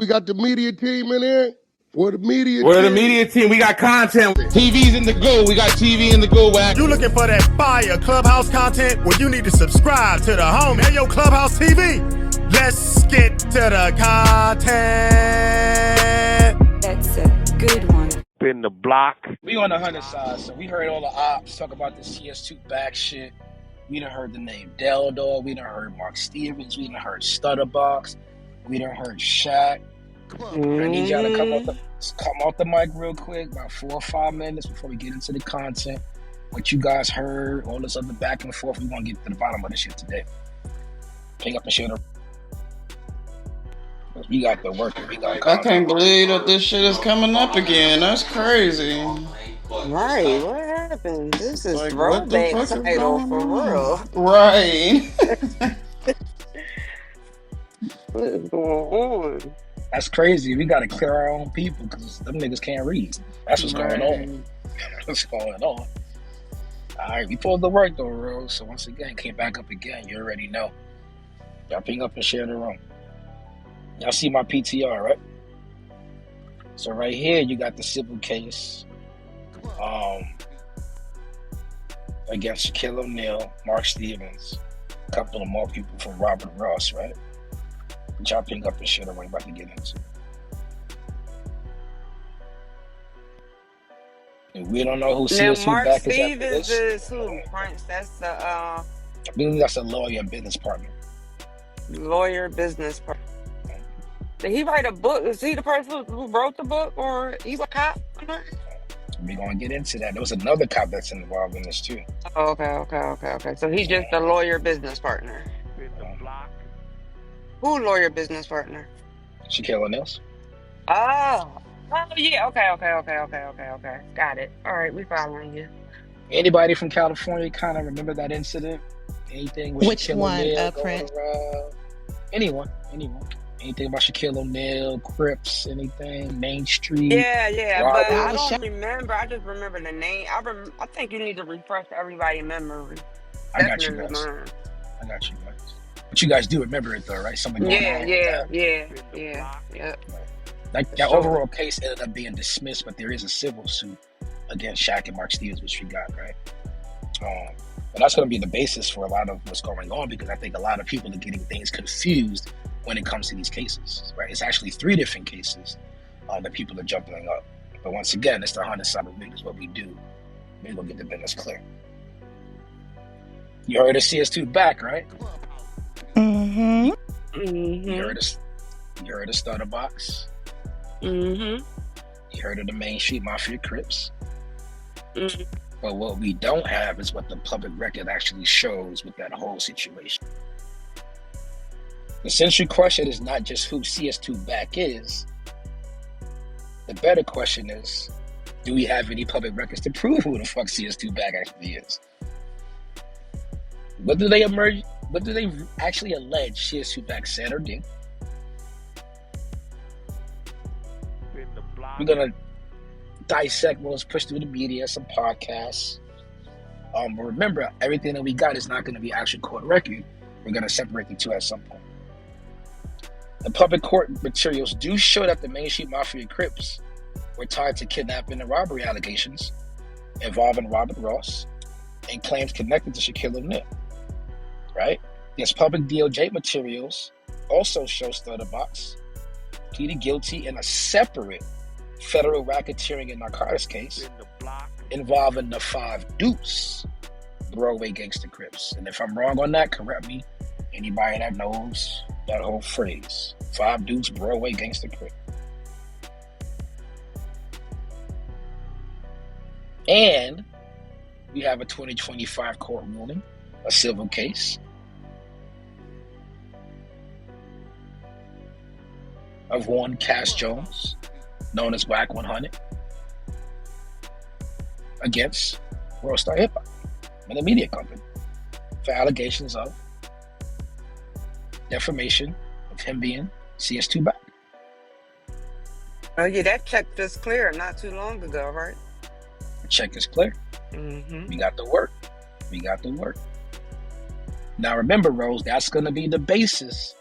We got the media team in here. We're the media We're the team. media team. We got content. TV's in the go. We got TV in the go, Wack. You looking for that fire Clubhouse content? Well, you need to subscribe to the home. Hey, yo, Clubhouse TV. Let's get to the content. That's a good one. In the block. We on the hunter side, so we heard all the ops talk about the CS2 back shit. We done heard the name Deldor. We done heard Mark Stevens. We done heard Stutterbox. We done heard Shaq. I need y'all to come off the mic real quick, about 4 or 5 minutes before we get into the content. What you guys heard, all this other back and forth. We want to get to the bottom of this shit today. Pick up and shit. We got the work. I can't believe that this shit is coming up again. That's crazy. Right, what happened? This is Like, what the throwback fuck is title going for on? real. Right. What is going on? That's crazy. We got to clear our own people because them niggas can't read. That's what's going on. What's going on? All right, we pulled the work though, Rose. So once again, came back up again. You already know. Y'all ping up and share the room. Y'all see my PTR, right? So right here, you got the civil case against Shaquille O'Neal, Mark Stevens, a couple of more people from Robert Ross, right? Y'all ping up and shit that we're about to get into. And we don't know who CS2 Mark back Stevens is after this. is who? Prince, that's the I believe that's a lawyer and business partner. lawyer business partner. Did he write a book? Is he the person who wrote the book, or he's a cop? We're going to get into that. There was another cop that's involved in this too. Oh, okay. So he's just a lawyer business partner. In the block. Who lawyer business partner? Shaquille O'Neal's. Oh yeah. Okay. Got it. All right, we following you. Anybody from California kind of remember that incident? Anything with Which Shaquille one, O'Neal Prince? going around? Anyone. Anything about Shaquille O'Neal, Crips, anything, Main Street? Yeah, Robert? but I don't remember. I just remember the name. I think you need to refresh everybody's memory. I got you Definitely guys. mine. But you guys do remember it though, right? Something going on. Yeah. That overall case ended up being dismissed, but there is a civil suit against Shaq and Mark Stevens, which we got, right? But that's going to be the basis for a lot of what's going on, because I think a lot of people are getting things confused when it comes to these cases, right? It's actually 3 different cases that people are jumping up. But once again, it's the hunter side of it is what we do. We're going to get the business clear. You heard of CS2 back, right? Mm-hmm. You heard of Stutterbox. Mm-hmm. You heard of the Main Street Mafia Crips. Mm-hmm. But what we don't have is what the public record actually shows with that whole situation. The central question is not just who CS2 back is. The better question is, do we have any public records to prove who the fuck CS2 back actually is? What do they actually allege CS2 back said or did? In the block. We're gonna dissect what was pushed through the media, some podcasts. But remember, everything that we got is not going to be actual court record. We're going to separate the two at some point. The public court materials do show that the Main Street Mafia Crips were tied to kidnapping and robbery allegations involving Robert Ross and claims connected to Shaquille O'Neal. Right? This public DOJ materials also show Stutterbox pleaded guilty in a separate federal racketeering and narcotics case In the block. involving the 5 Deuce Broadway Gangster Crips. And if I'm wrong on that, correct me. Anybody that knows that whole phrase. 5 Deuce Broadway Gangster Crip. And we have a 2025 court ruling, a civil case of one Cass Jones, known as Wack 100, against Worldstar Hip Hop and the media company for allegations of defamation of him being CS2 back. Oh yeah, that check just cleared not too long ago, right? The check is clear. Mm-hmm. We got the work. Now remember, Rose, that's going to be the basis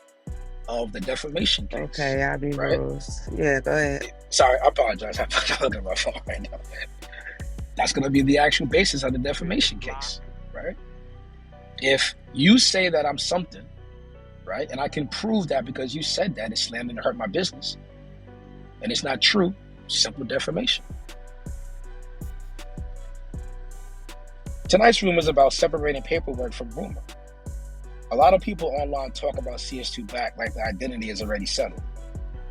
of the defamation case. Okay, I'll be right? rules. Yeah, go ahead. Sorry, I apologize. I'm looking at my phone right now. That's going to be the actual basis of the defamation case, right? If you say that I'm something, right, and I can prove that because you said that, it's slander to hurt my business, and it's not true, simple defamation. Tonight's room is about separating paperwork from rumor. A lot of people online talk about CS2 back like the identity is already settled.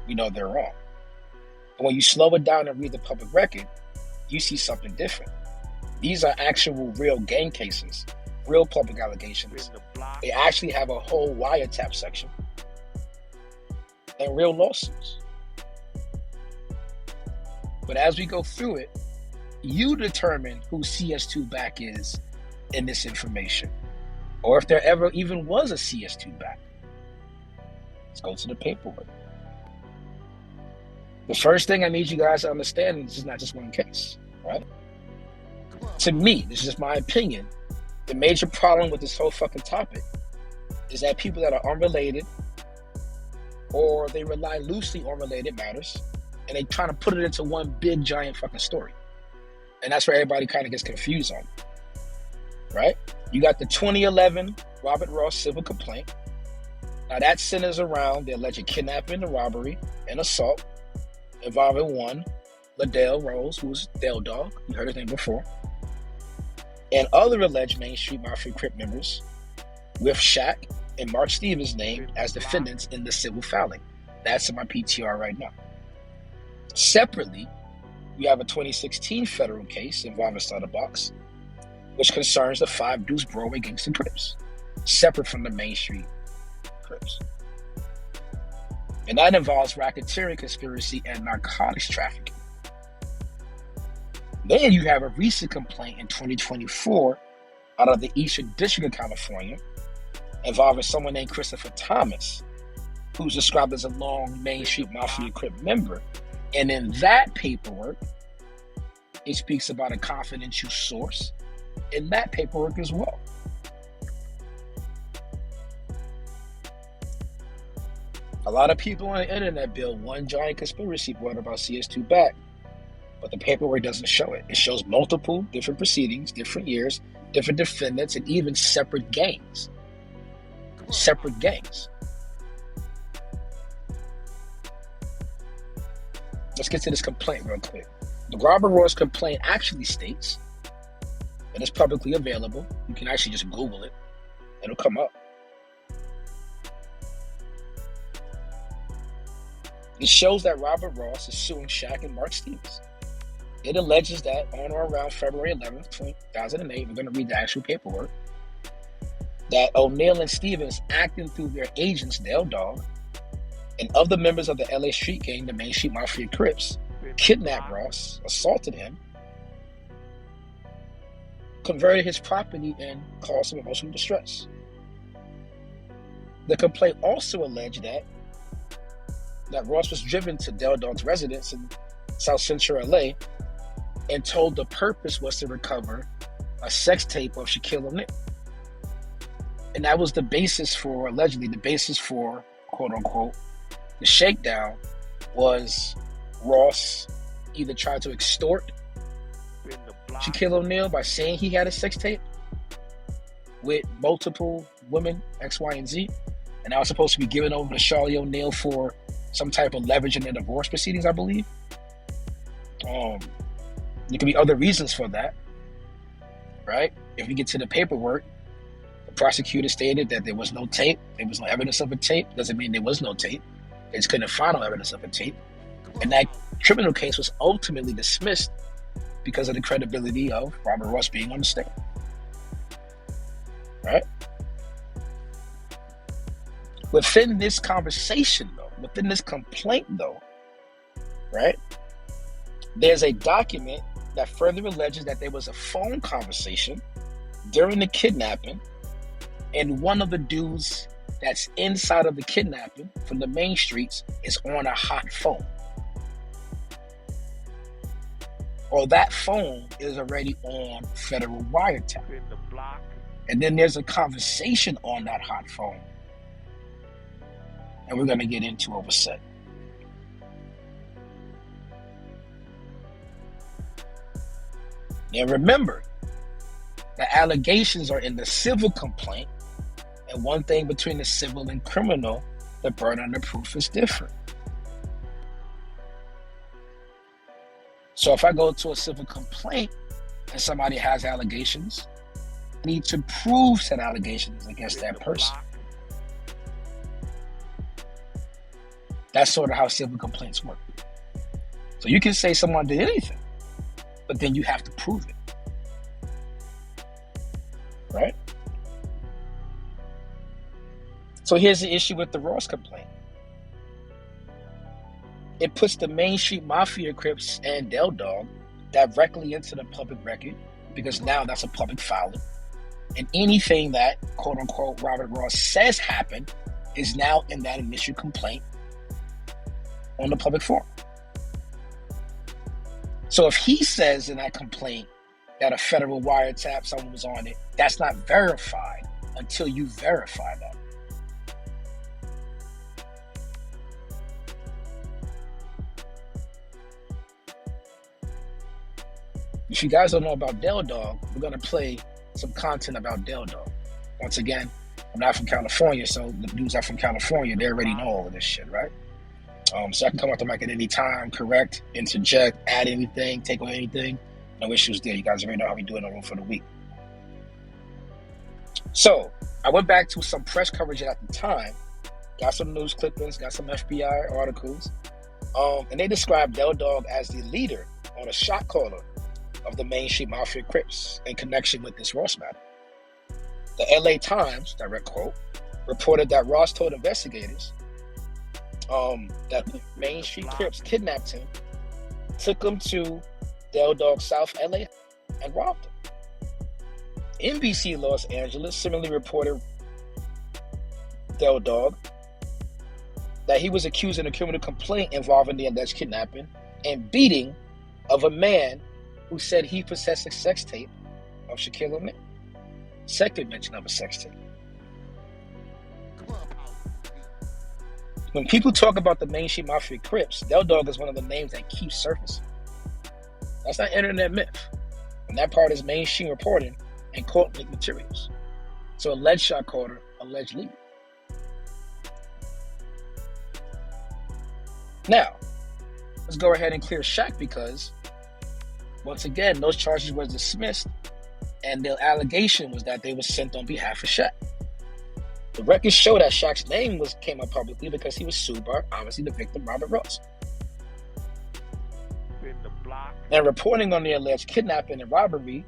We know they're wrong. But when you slow it down and read the public record, you see something different. These are actual real gang cases, real public allegations. They actually have a whole wiretap section and real lawsuits. But as we go through it, you determine who CS2 back is in this information, or if there ever even was a CS2 back. Let's go to the paperwork. The first thing I need you guys to understand is this is not just one case, right? To me, this is just my opinion, the major problem with this whole fucking topic is that people that are unrelated, or they rely loosely on related matters, and they try to put it into one big giant fucking story. And that's where everybody kind of gets confused on, right? You got the 2011 Robert Ross civil complaint. Now that centers around the alleged kidnapping, and robbery, and assault involving one, Liddell Rose, who's Dale Dog, you heard his name before, and other alleged Main Street Mafia Crip members with Shaq and Mark Stevens named as defendants in the civil filing. That's in my PTR right now. Separately, we have a 2016 federal case involving Stutterbox, which concerns the 5 Deuce Broadway gangster Crips, separate from the Main Street Crips. And that involves racketeering, conspiracy, and narcotics trafficking. Then you have a recent complaint in 2024 out of the Eastern District of California involving someone named Christopher Thomas, who's described as a long Main Street Mafia Crip member. And in that paperwork, it speaks about a confidential source in that paperwork as well. A lot of people on the internet build one giant conspiracy board about CS2 back, but the paperwork doesn't show it. It shows multiple different proceedings, different years, different defendants, and even separate gangs. Separate gangs. Let's get to this complaint real quick. The Robert Ross complaint actually states, and it's publicly available, you can actually just Google it, it'll come up. It shows that Robert Ross is suing Shaq and Mark Stevens. It alleges that on or around February 11th, 2008, we're going to read the actual paperwork, that O'Neal and Stevens, acting through their agents, Dale Dog, and other members of the LA street gang, the Main Street Mafia Crips, kidnapped Ross, assaulted him, converted his property, and caused him emotional distress. The complaint also alleged that Ross was driven to Dale Dog's residence in South Central LA and told the purpose was to recover a sex tape of Shaquille O'Neal. And that was the basis for, allegedly, the basis for, quote unquote, the shakedown was Ross either tried to extort Shaquille O'Neal by saying he had a sex tape with multiple women, X, Y, and Z, and that was supposed to be given over to Charlie O'Neal for some type of leverage in the divorce proceedings, I believe. There could be other reasons for that, right? If we get to the paperwork, the prosecutor stated that there was no tape, there was no evidence of a tape. Doesn't mean there was no tape. They just couldn't find no evidence of a tape. And that criminal case was ultimately dismissed because of the credibility of Robert Ross being on the stand. Right? Within this conversation, though, within this complaint, though, right, there's a document that further alleges that there was a phone conversation during the kidnapping, and one of the dudes that's inside of the kidnapping from the main streets is on a hot phone. Or that phone is already on federal wiretap. And then there's a conversation on that hot phone and we're going to get into what was said. Now remember, the allegations are in the civil complaint, and one thing between the civil and criminal, the burden of proof is different. So if I go to a civil complaint and somebody has allegations, I need to prove said allegations against that person. That's sort of how civil complaints work. So you can say someone did anything, but then you have to prove it. Right? So here's the issue with the Ross complaint. It puts the Main Street Mafia Crips and Del Dog directly into the public record, because now that's a public filing. And anything that, quote unquote, Robert Ross says happened is now in that initial complaint on the public forum. So if he says in that complaint that a federal wiretap, someone was on it, that's not verified until you verify that. If you guys don't know about Del Dog, we're going to play some content about Del Dog. Once again, I'm not from California, so the dudes are from California, they already know all of this shit, right? So I can come off the mic at any time, correct, interject, add anything, take away anything. No issues there. You guys already know how we do it in the room for the week. So I went back to some press coverage at the time, got some news clippings, got some FBI articles, and they described Del Dog as the leader on a shot caller of the Main Street Mafia Crips in connection with this Ross matter. The LA Times, direct quote, reported that Ross told investigators that Main Street Crips kidnapped him, took him to Del Dog South LA, and robbed him. NBC Los Angeles similarly reported Del Dog that he was accused in a criminal complaint involving the alleged kidnapping and beating of a man who said he possessed a sex tape of Shaquille O'Neal. Second mention of a sex tape. When people talk about the Main Street Mafia Crips, Del Dog is one of the names that keeps surfacing. That's not internet myth. And that part is mainstream reporting and court-linked materials. So alleged shot caller, alleged leader. Now, let's go ahead and clear Shaq, because once again, those charges were dismissed, and the allegation was that they were sent on behalf of Shaq. The records show that Shaq's name came up publicly because he was sued by, obviously, the victim, Robert Ross. And reporting on the alleged kidnapping and robbery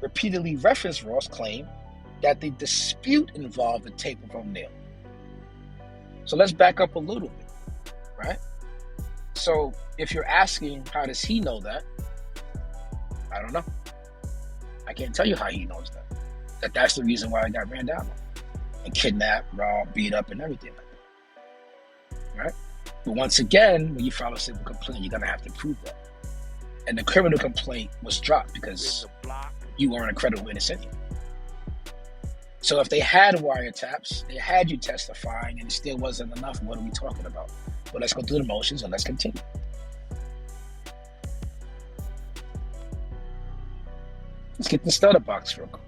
repeatedly referenced Ross' claim that the dispute involved the tape of O'Neal. So let's back up a little bit, right? So if you're asking, how does he know that? I don't know. I can't tell you how he knows that. That's the reason why I got ran down on and kidnapped, robbed, beat up, and everything like that. Right? But once again, when you file a civil complaint, you're gonna have to prove that. And the criminal complaint was dropped because you weren't a credible witness anyway. So if they had wiretaps, they had you testifying, and it still wasn't enough, what are we talking about? Well, let's go through the motions and let's continue. Let's get the Stutterbox real quick.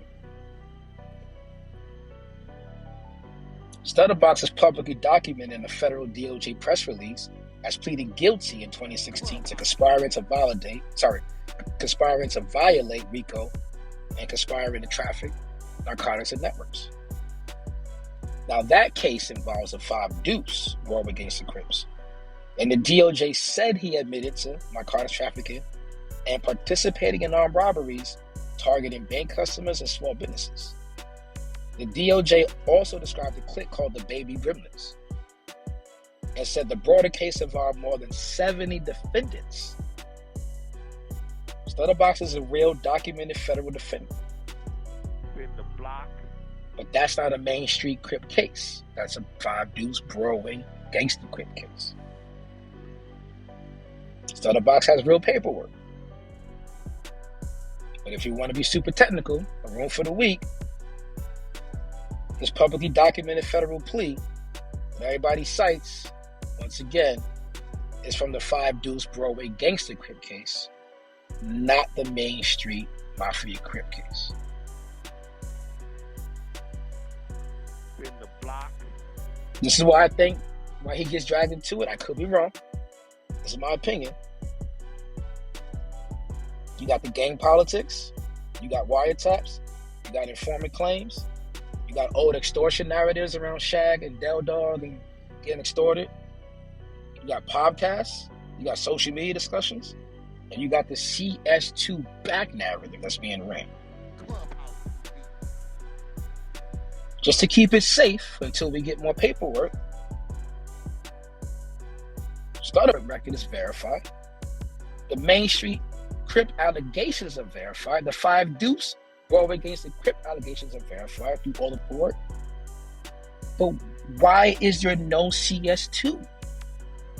Stutterbox is publicly documented in a federal DOJ press release as pleading guilty in 2016 to conspiring to violate RICO and conspiring to traffic narcotics and networks. Now that case involves a 5-deuce war against the Crips, and the DOJ said he admitted to narcotics trafficking and participating in armed robberies targeting bank customers and small businesses. The DOJ also described a clique called the Baby Gremlins and said the broader case involved more than 70 defendants. Stutterbox is a real documented federal defendant. But that's not a Main Street Crip case. That's a 5-deuce Broadway gangster Crip case. Stutterbox has real paperwork. But if you want to be super technical, a room for the week, this publicly documented federal plea that everybody cites, once again, is from the 5 Deuce Broadway Gangster Crip case, not the Main Street Mafia Crip case. In the block. This is why I think why he gets dragged into it. I could be wrong. This is my opinion. You got the gang politics, you got wiretaps, you got informant claims, you got old extortion narratives around Shaq and Del Dog and getting extorted. You got podcasts, you got social media discussions, and you got the CS2 back narrative that's being ran. Just to keep it safe until we get more paperwork, Stutterbox record is verified. The Main Street Crip allegations are verified. The 5 Deuce Broadway Gangster Crip allegations are verified through all the court. But why is there no CS2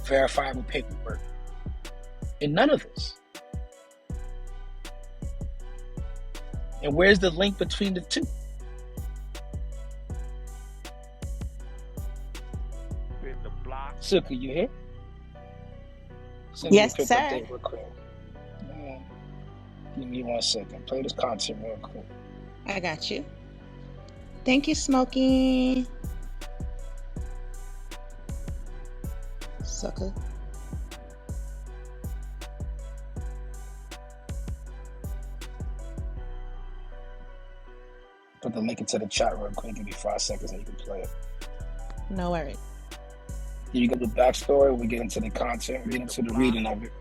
verifiable paperwork in none of this? And where's the link between the two? In the block. Suka, you here? Yes, sir. Real quick. Give me 1 second. Play this content real quick. I got you. Thank you, Smokey. Sucker. Put the link into the chat real quick. Give me 5 seconds and you can play it. No worries. You get the backstory, we get into the content, we get into the reading of it.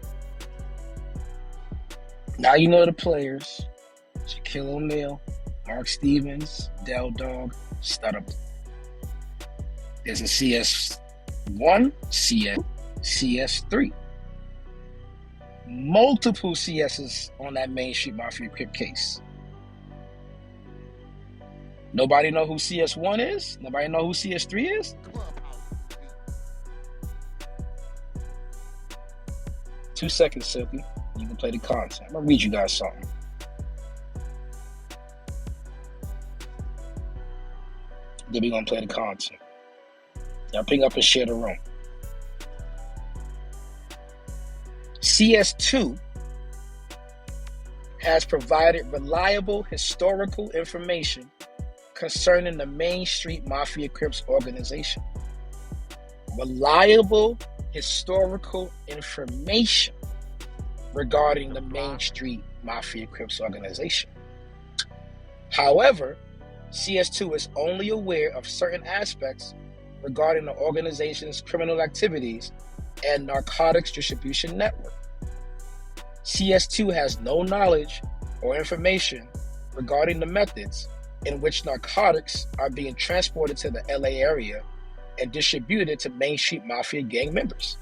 Now you know the players. Shaquille O'Neal, Mark Stevens, Del Dog, Stutterbox. There's a CS1, CS3. Multiple CSs on that Main Street Mafia Crip case. Nobody know who CS1 is? Nobody know who CS3 is? 2 seconds, Silky. You can play the content. I'm gonna read you guys something. Then we're gonna play the content. Y'all pick up and share the room. CS2 has provided reliable historical information concerning the Main Street Mafia Crips organization. Reliable historical information regarding the Main Street Mafia Crips organization. However, CS2 is only aware of certain aspects regarding the organization's criminal activities and narcotics distribution network. CS2 has no knowledge or information regarding the methods in which narcotics are being transported to the LA area and distributed to Main Street Mafia gang members.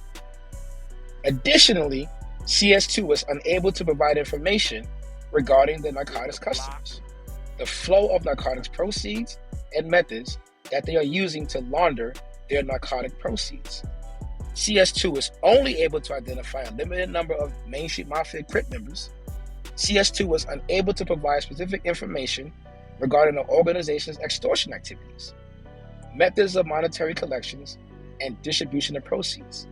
Additionally, CS2 was unable to provide information regarding the narcotics customers, the flow of narcotics proceeds, and methods that they are using to launder their narcotic proceeds. CS2 is only able to identify a limited number of Main Street Mafia Crip members. CS2 was unable to provide specific information regarding the organization's extortion activities, methods of monetary collections, and distribution of proceeds.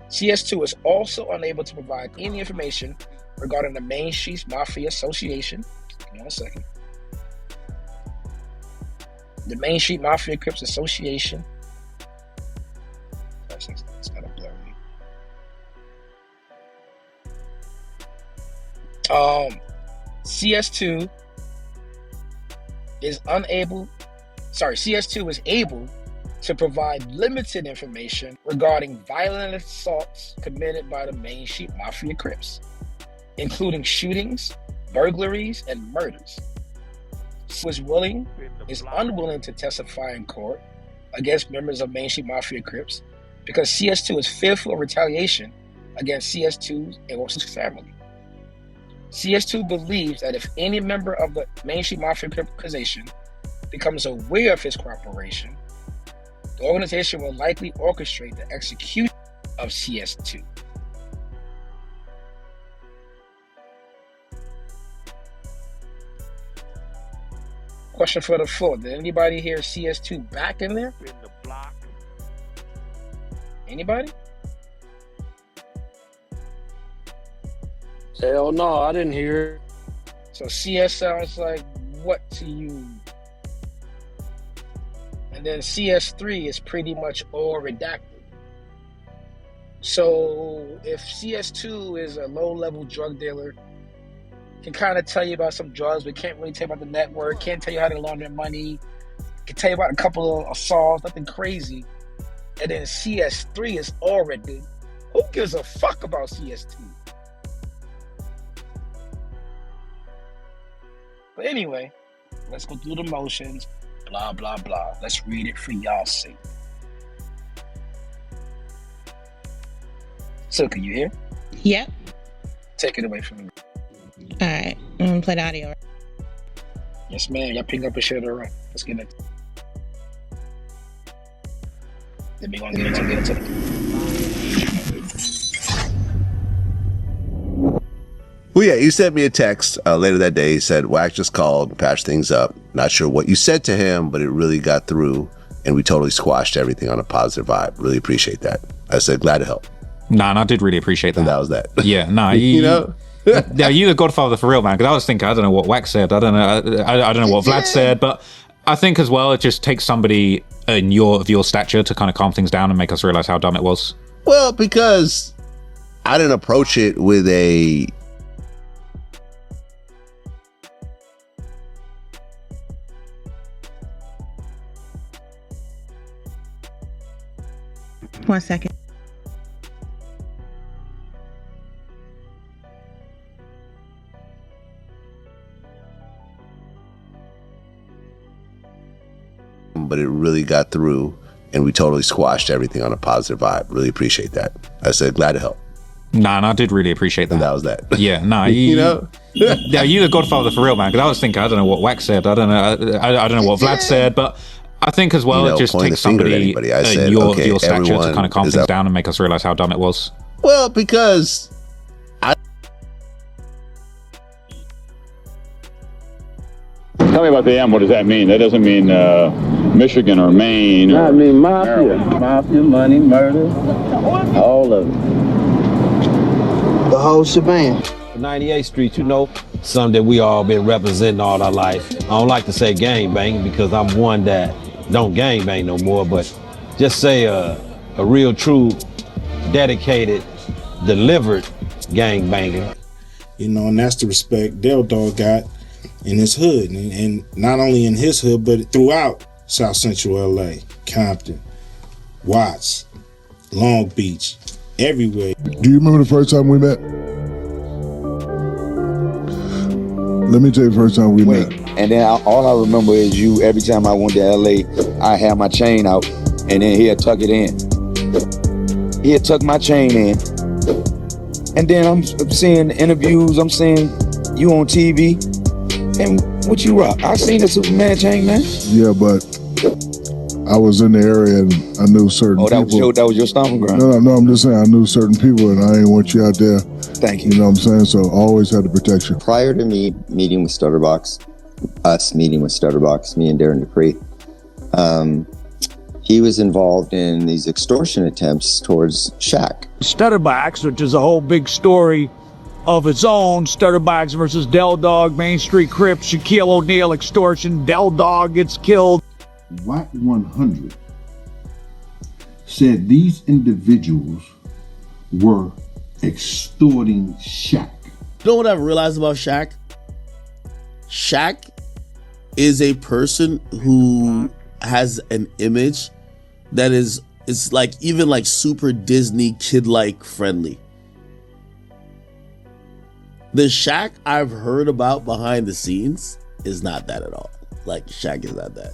CS2 is also unable to provide any information regarding the Main Street Mafia Association. Give me 1 second. The Main Street Mafia Crips Association. It's kind of blurry. CS2 is able to provide limited information regarding violent assaults committed by the Main Street Mafia Crips, including shootings, burglaries, and murders. Is unwilling to testify in court against members of Main Street Mafia Crips because CS2 is fearful of retaliation against CS2's and his family. CS2 believes that if any member of the Main Street Mafia Crip organization becomes aware of his cooperation, the organization will likely orchestrate the execution of CS2. Question for the floor. Did anybody hear CS2 back in there? In the block. Anybody? Hell no, I didn't hear it. So CS sounds like what to you? And then CS3 is pretty much all redacted. So if CS2 is a low-level drug dealer, can kind of tell you about some drugs, but can't really tell you about the network, can't tell you how to launder money, can tell you about a couple of assaults, nothing crazy. And then CS3 is already, who gives a fuck about CS2? But anyway, let's go through the motions, blah, blah, blah. Let's read it for y'all's sake. So, can you hear? Yep. Take it away from me. All right. I'm going to play the audio. Yes, ma'am. Y'all ping up and share the room. Let's get it. Then we're going to get into it. Well, yeah, you sent me a text later that day. He said, Wack just called, patched things up. Not sure what you said to him, but it really got through, and we totally squashed everything on a positive vibe. Really appreciate that. I said, glad to help. Nah, and I did really appreciate that. And that was that. Yeah, nah, you know? Yeah, you're the godfather for real, man, because I was thinking, I don't know what Wack said. I don't know what Vlad said, but I think as well, it just takes somebody of your stature to kind of calm things down and make us realize how dumb it was. Well, because I didn't approach it with a... One second. But it really got through, and we totally squashed everything on a positive vibe. Really appreciate that. I said, glad to help. Nah, and I did really appreciate that. And that was that. Yeah, nah, you know? Yeah, you're the godfather for real, man, because I was thinking, I don't know what Wack said. I don't know what Vlad said, but I think as well, it just takes somebody of your stature to kind of calm things down and make us realize how dumb it was. Well, because Tell me about the M. What does that mean? That doesn't mean Michigan or Maine. I mean mafia. Mafia, money, murder, all of it. The whole shebang. 98th Street, you know, something that we all been representing all our life. I don't like to say gang bang because I'm one that don't gang bang no more, but just say a real, true, dedicated, delivered gang banger. You know, and that's the respect Del Dog got in his hood, and not only in his hood, but throughout South Central LA, Compton, Watts, Long Beach, everywhere. Do you remember the first time we met? Let me tell you the first time we met. And then all I remember is you, every time I went to LA, I had my chain out, and then he'd tuck it in. He'd tuck my chain in. And then I'm seeing interviews, I'm seeing you on TV. And what you rock? I seen the Superman chain, man. Yeah, but I was in the area and I knew certain people. That was your stomping ground? No, I'm just saying I knew certain people and I didn't want you out there. Thank you. You know what I'm saying? So I always had the protection. Prior to me meeting with Stutterbox, me and Darren Dupree, he was involved in these extortion attempts towards Shaq. Stutterbox, which is a whole big story of its own. Stutterbox versus Del Dog, Main Street Crips, Shaquille O'Neal extortion, Del Dog gets killed. Wack 100 said these individuals were extorting Shaq. You know what I've realized about Shaq? Shaq is a person who has an image that is like even like super Disney kid-like friendly. The Shaq I've heard about behind the scenes is not that at all. Like, Shaq is not that.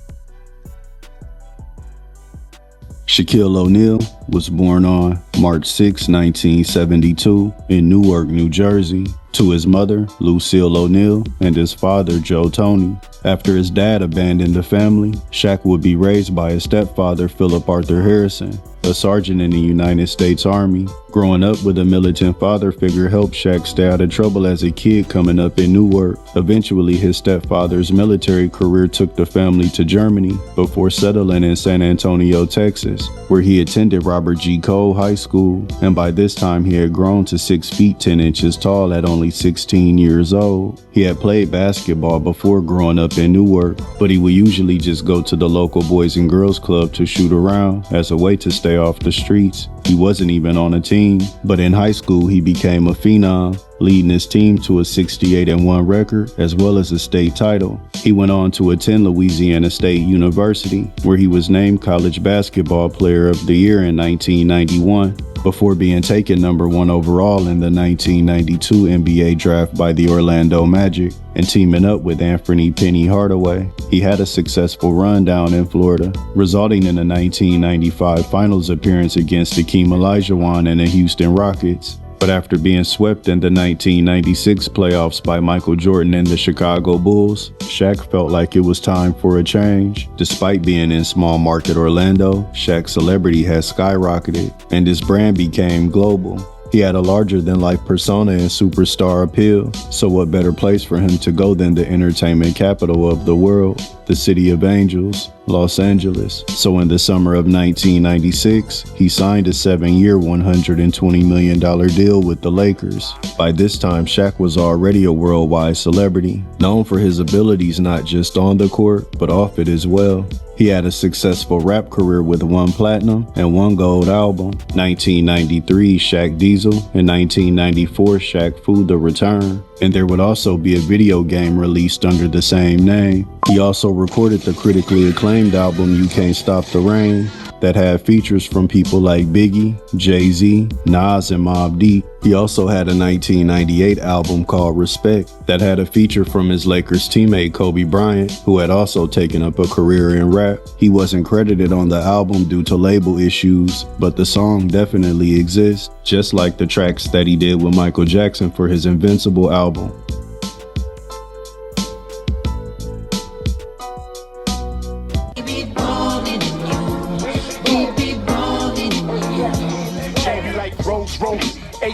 Shaquille O'Neal was born on March 6, 1972 in Newark, New Jersey, to his mother, Lucille O'Neal, and his father, Joe Tony. After his dad abandoned the family, Shaq would be raised by his stepfather, Philip Arthur Harrison, a sergeant in the United States Army. Growing up with a militant father figure helped Shaq stay out of trouble as a kid coming up in Newark. Eventually, his stepfather's military career took the family to Germany before settling in San Antonio, Texas, where he attended Robert G. Cole High School, and by this time he had grown to 6 feet 10 inches tall at only 16 years old. He had played basketball before growing up in Newark, but he would usually just go to the local Boys and Girls Club to shoot around as a way to stay off the streets. He wasn't even on a team, but in high school he became a phenom, leading his team to a 68-1 record as well as a state title. He went on to attend Louisiana State University, where he was named College Basketball Player of the Year in 1991, before being taken #1 overall in the 1992 NBA draft by the Orlando Magic and teaming up with Anthony Penny Hardaway. He had a successful run down in Florida, resulting in a 1995 finals appearance against Hakeem Olajuwon and the Houston Rockets. But after being swept in the 1996 playoffs by Michael Jordan and the Chicago Bulls, Shaq felt like it was time for a change. Despite being in small market Orlando, Shaq's celebrity has skyrocketed and his brand became global. He had a larger-than-life persona and superstar appeal, so what better place for him to go than the entertainment capital of the world, the City of Angels, Los Angeles. So in the summer of 1996, he signed a 7-year, $120 million deal with the Lakers. By this time, Shaq was already a worldwide celebrity, known for his abilities not just on the court, but off it as well. He had a successful rap career with 1 platinum and 1 gold album. 1993, Shaq Diesel, and 1994, Shaq Fu The Return. And there would also be a video game released under the same name. He also recorded the critically acclaimed album You Can't Stop the Rain, that had features from people like Biggie, Jay-Z, Nas, and Mobb Deep. He also had a 1998 album called Respect that had a feature from his Lakers teammate Kobe Bryant, who had also taken up a career in rap. He wasn't credited on the album due to label issues, but the song definitely exists, just like the tracks that he did with Michael Jackson for his Invincible album.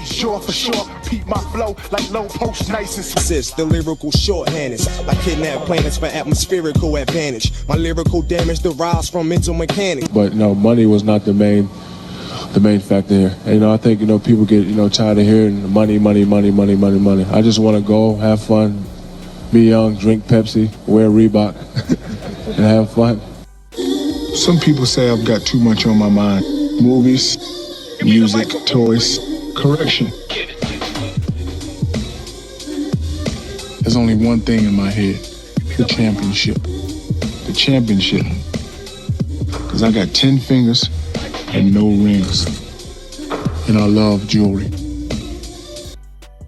Sure for sure, peep my flow like low post nice and assist the lyrical shorthanders. I kidnap planets for atmospherical advantage. My lyrical damage derives from mental mechanics. But money was not the main factor here. And I think people get tired of hearing money. I just want to go have fun, be young, drink Pepsi, wear Reebok, and have fun. Some people say I've got too much on my mind. Movies, music, toys. Correction. There's only one thing in my head. The championship. The championship. Because I got 10 fingers and no rings. And I love jewelry.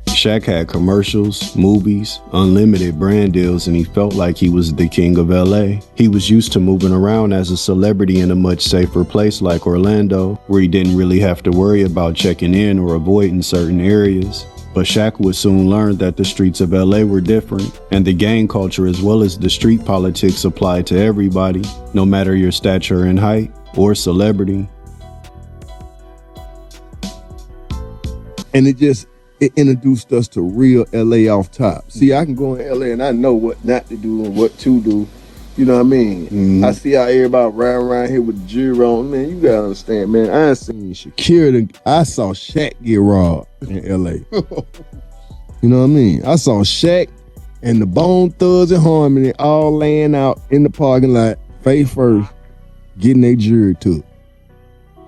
Shaq had commercials, movies, unlimited brand deals, and he felt like he was the king of LA. He was used to moving around as a celebrity in a much safer place like Orlando, where he didn't really have to worry about checking in or avoiding certain areas. But Shaq would soon learn that the streets of LA were different, and the gang culture as well as the street politics applied to everybody, no matter your stature and height or celebrity. And it introduced us to real LA off top. See, I can go in LA and I know what not to do and what to do. You know what I mean? Mm-hmm. I see how everybody riding around here with the jewelry on. Man, you gotta understand, man. I ain't seen Shakira. I saw Shaq get robbed in LA. You know what I mean? I saw Shaq and the Bone Thugs and Harmony all laying out in the parking lot, face first, getting their jewelry took.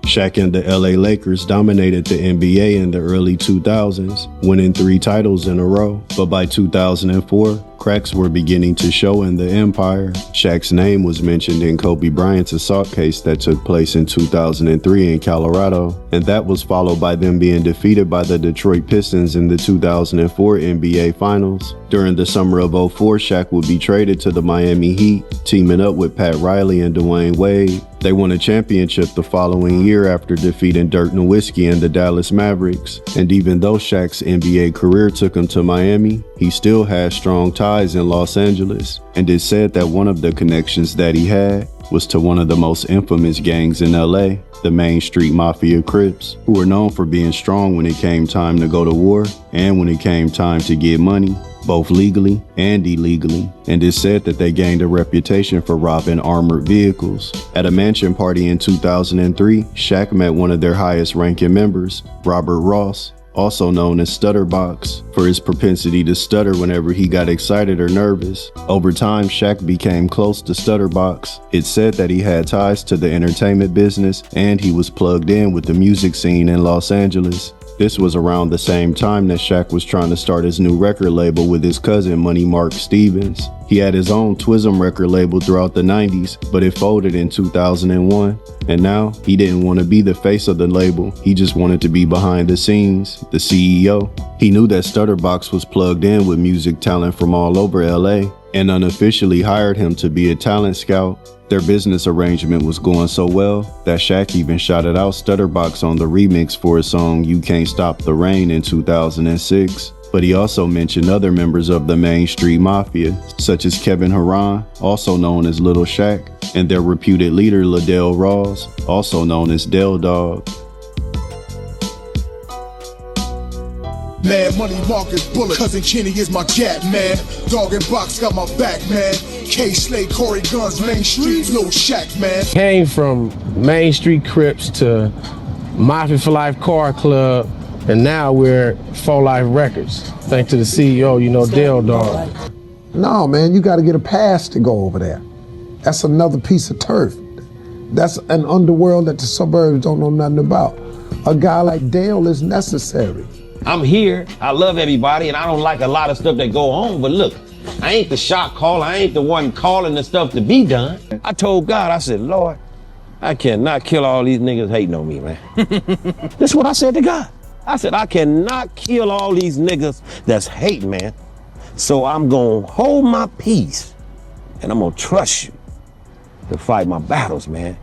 Shaq and the LA Lakers dominated the NBA in the early 2000s, winning 3 titles in a row. But by 2004, cracks were beginning to show in the empire. Shaq's name was mentioned in Kobe Bryant's assault case that took place in 2003 in Colorado, and that was followed by them being defeated by the Detroit Pistons in the 2004 NBA Finals. During the summer of 2004, Shaq would be traded to the Miami Heat, teaming up with Pat Riley and Dwayne Wade. They won a championship the following year after defeating Dirk Nowitzki and the Dallas Mavericks. And even though Shaq's NBA career took him to Miami, he still had strong ties in Los Angeles. And it's said that one of the connections that he had was to one of the most infamous gangs in LA, the Main Street Mafia Crips, who were known for being strong when it came time to go to war and when it came time to get money, both legally and illegally, and it's said that they gained a reputation for robbing armored vehicles. At a mansion party in 2003, Shaq met one of their highest ranking members, Robert Ross, also known as Stutterbox, for his propensity to stutter whenever he got excited or nervous. Over time, Shaq became close to Stutterbox. It's said that he had ties to the entertainment business and he was plugged in with the music scene in Los Angeles. This was around the same time that Shaq was trying to start his new record label with his cousin Money Mark Stevens. He had his own Twism record label throughout the 90s, but it folded in 2001. And now, he didn't want to be the face of the label, he just wanted to be behind the scenes, the CEO. He knew that Stutterbox was plugged in with music talent from all over LA, and unofficially hired him to be a talent scout. Their business arrangement was going so well that Shaq even shouted out Stutterbox on the remix for his song You Can't Stop the Rain in 2006. But he also mentioned other members of the Main Street Mafia, such as Kevin Haran, also known as Little Shaq, and their reputed leader Liddell Rawls, also known as Del Dog. Man, Money Marcus Bullet, Cousin Kenny is my cat, man. Dog and Box got my back, man. K Slade, Corey Guns, Main Street, Lil Shaq, man. Came from Main Street Crips to Mafia for Life Car Club, and now we're For Life Records. Thanks to the CEO, you know, Del Dog. No, man, you got to get a pass to go over there. That's another piece of turf. That's an underworld that the suburbs don't know nothing about. A guy like Dale is necessary. I'm here, I love everybody, and I don't like a lot of stuff that go on, but look, I ain't the shot caller, I ain't the one calling the stuff to be done. I told God, I said, Lord, I cannot kill all these niggas hating on me, man. This is what I said to God. I said, I cannot kill all these niggas that's hating, man. So I'm gonna hold my peace, and I'm gonna trust you to fight my battles, man.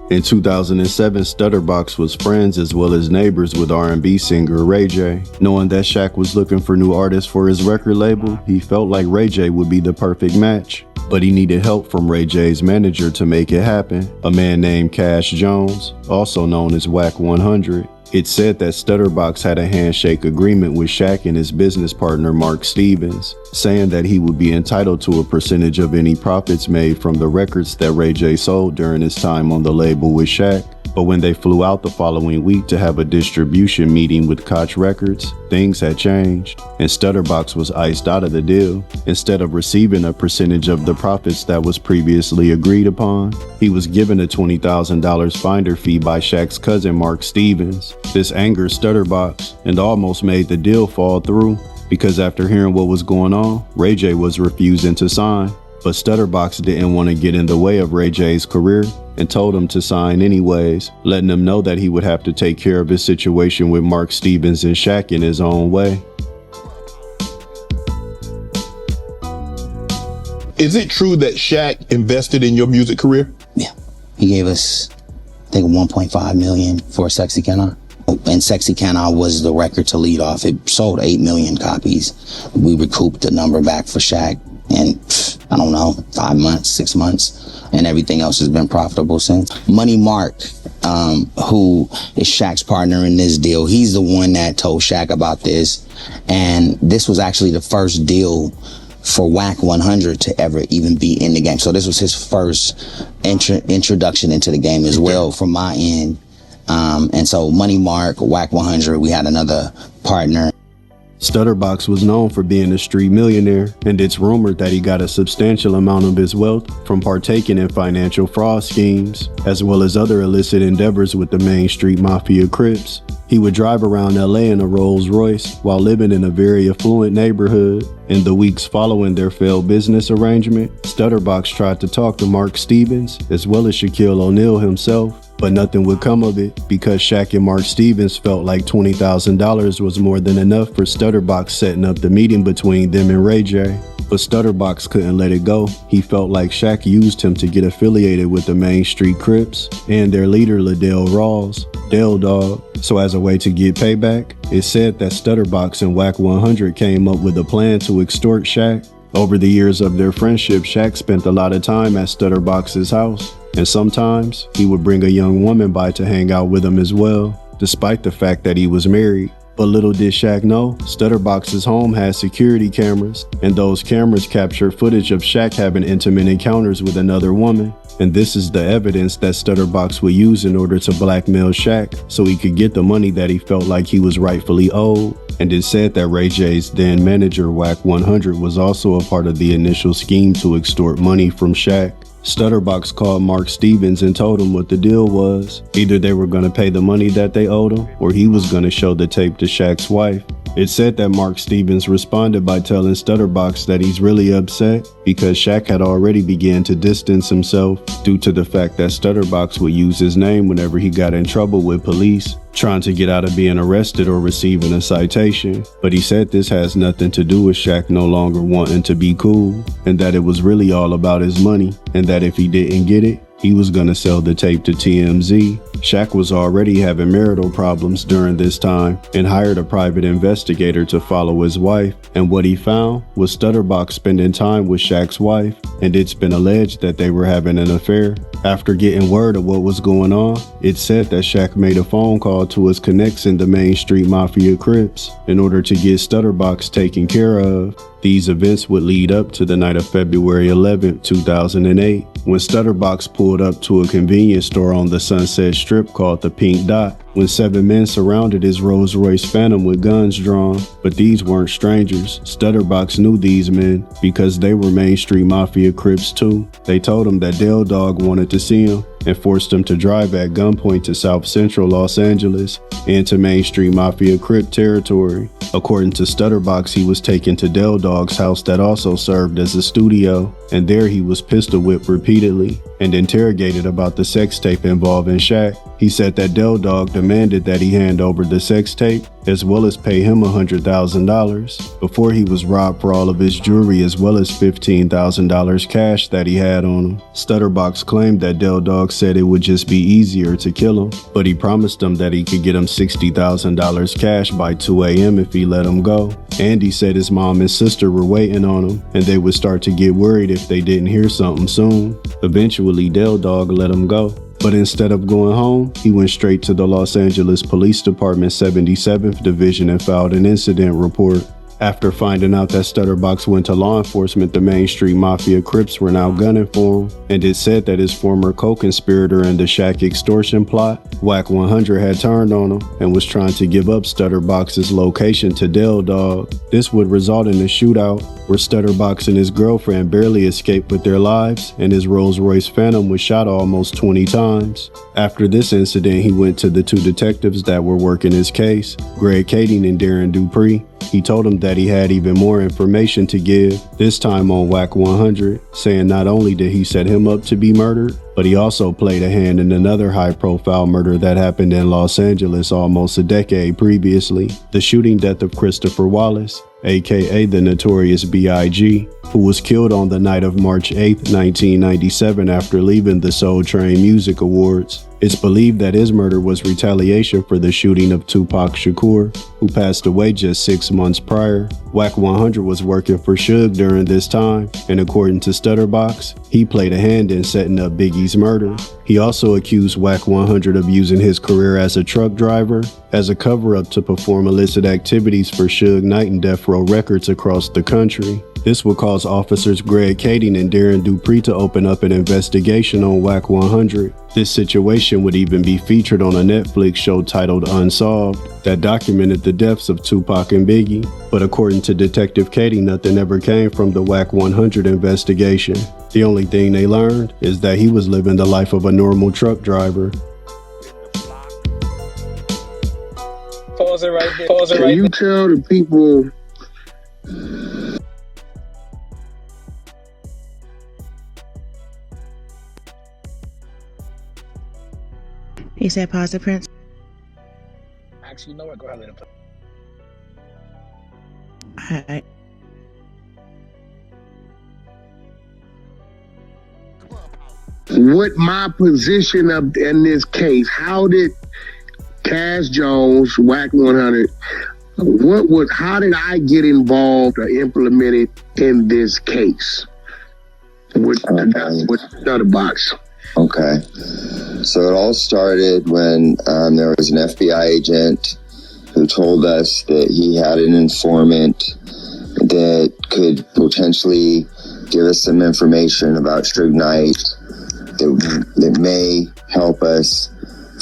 In 2007, Stutterbox was friends as well as neighbors with R&B singer Ray J. Knowing that Shaq was looking for new artists for his record label, he felt like Ray J would be the perfect match. But he needed help from Ray J's manager to make it happen, a man named Cash Jones, also known as Wack 100. It's said that Stutterbox had a handshake agreement with Shaq and his business partner Mark Stevens, saying that he would be entitled to a percentage of any profits made from the records that Ray J sold during his time on the label with Shaq. But when they flew out the following week to have a distribution meeting with Koch Records, things had changed, and Stutterbox was iced out of the deal. Instead of receiving a percentage of the profits that was previously agreed upon, he was given a $20,000 finder fee by Shaq's cousin Mark Stevens. This angered Stutterbox and almost made the deal fall through, because after hearing what was going on, Ray J was refusing to sign. But Stutterbox didn't want to get in the way of Ray J's career and told him to sign anyways, letting him know that he would have to take care of his situation with Mark Stevens and Shaq in his own way. Is it true that Shaq invested in your music career? Yeah, he gave us, I think, 1.5 million for Sexy Can I. And Sexy Can I was the record to lead off. It sold 8 million copies. We recouped the number back for Shaq in, I don't know, 5 months, 6 months, and everything else has been profitable since. Money Mark, who is Shaq's partner in this deal, he's the one that told Shaq about this, and this was actually the first deal for Wack 100 to ever even be in the game. So this was his first introduction into the game as well from my end. And so Money Mark, Wack 100, we had another partner. Stutterbox was known for being a street millionaire, and it's rumored that he got a substantial amount of his wealth from partaking in financial fraud schemes, as well as other illicit endeavors with the Main Street Mafia Crips. He would drive around LA in a Rolls Royce while living in a very affluent neighborhood. In the weeks following their failed business arrangement, Stutterbox tried to talk to Mark Stevens, as well as Shaquille O'Neal himself, but nothing would come of it because Shaq and Mark Stevens felt like $20,000 was more than enough for Stutterbox setting up the meeting between them and Ray J. But Stutterbox couldn't let it go. He felt like Shaq used him to get affiliated with the Main Street Crips and their leader Liddell Rawls, Del Dog. So as a way to get payback, it's said that Stutterbox and Wack 100 came up with a plan to extort Shaq. Over the years of their friendship, Shaq spent a lot of time at Stutterbox's house, and sometimes he would bring a young woman by to hang out with him as well, despite the fact that he was married. But little did Shaq know, Stutterbox's home had security cameras, and those cameras captured footage of Shaq having intimate encounters with another woman. And this is the evidence that Stutterbox would use in order to blackmail Shaq so he could get the money that he felt like he was rightfully owed. And it said that Ray J's then manager, Wack 100, was also a part of the initial scheme to extort money from Shaq. Stutterbox called Mark Stevens and told him what the deal was. Either they were going to pay the money that they owed him, or he was going to show the tape to Shaq's wife. It said that Mark Stevens responded by telling Stutterbox that he's really upset because Shaq had already began to distance himself due to the fact that Stutterbox would use his name whenever he got in trouble with police, trying to get out of being arrested or receiving a citation. But he said this has nothing to do with Shaq no longer wanting to be cool, and that it was really all about his money, and that if he didn't get it, he was gonna sell the tape to TMZ. Shaq was already having marital problems during this time and hired a private investigator to follow his wife, and what he found was Stutterbox spending time with Shaq's wife, and it's been alleged that they were having an affair. After getting word of what was going on, it said that Shaq made a phone call to his connects in the Main Street Mafia Crips in order to get Stutterbox taken care of. These events would lead up to the night of February 11, 2008, when Stutterbox pulled up to a convenience store on the Sunset Strip called the Pink Dot, when 7 men surrounded his Rolls-Royce Phantom with guns drawn. But these weren't strangers. Stutterbox knew these men because they were Main Street Mafia Crips too. They told him that Del Dog wanted to see him and forced him to drive at gunpoint to South Central Los Angeles into Main Street Mafia Crip territory. According to Stutterbox, he was taken to Del Dog's house that also served as a studio, and there he was pistol whipped repeatedly and interrogated about the sex tape involving Shaq. He said that Del Dog demanded that he hand over the sex tape as well as pay him $100,000 before he was robbed for all of his jewelry as well as $15,000 cash that he had on him. Stutterbox claimed that Del Dog said it would just be easier to kill him, but he promised him that he could get him $60,000 cash by 2 a.m. if he let him go. And he said his mom and sister were waiting on him and they would start to get worried if they didn't hear something soon. Eventually, Del Dog let him go. But instead of going home, he went straight to the Los Angeles Police Department 77th Division and filed an incident report. After finding out that Stutterbox went to law enforcement, the Main Street Mafia Crips were now gunning for him, and it said that his former co-conspirator in the Shaq extortion plot, Wack 100, had turned on him and was trying to give up Stutterbox's location to Del Dog. This would result in a shootout where Stutterbox and his girlfriend barely escaped with their lives, and his Rolls-Royce Phantom was shot almost 20 times. After this incident, he went to the 2 detectives that were working his case, Greg Kading and Darren Dupree. He told them that he had even more information to give, this time on Wack 100, saying not only did he set him up to be murdered, but he also played a hand in another high-profile murder that happened in Los Angeles almost a decade previously, the shooting death of Christopher Wallace, aka the Notorious B.I.G., who was killed on the night of March 8, 1997 after leaving the Soul Train Music Awards. It's believed that his murder was retaliation for the shooting of Tupac Shakur, who passed away just 6 months prior. Wack 100 was working for Suge during this time, and according to Stutterbox, he played a hand in setting up Biggie's murder. He also accused Wack 100 of using his career as a truck driver as a cover-up to perform illicit activities for Suge Knight and Death Row Records across the country. This would cause officers Greg Kading and Darren Dupree to open up an investigation on Wack 100. This situation would even be featured on a Netflix show titled Unsolved that documented the deaths of Tupac and Biggie. But according to Detective Kading, nothing ever came from the Wack 100 investigation. The only thing they learned is that he was living the life of a normal truck driver. Pause it right there. Pause it right there. Can you tell the people... He said pause the Prince. Actually, you know what? Go ahead and let him play. Alright. What my position in this case, how did Cash Jones, Wack 100, How did I get involved or implemented in this case with Stutterbox? Okay. So it all started when there was an FBI agent who told us that he had an informant that could potentially give us some information about Suge Knight that may help us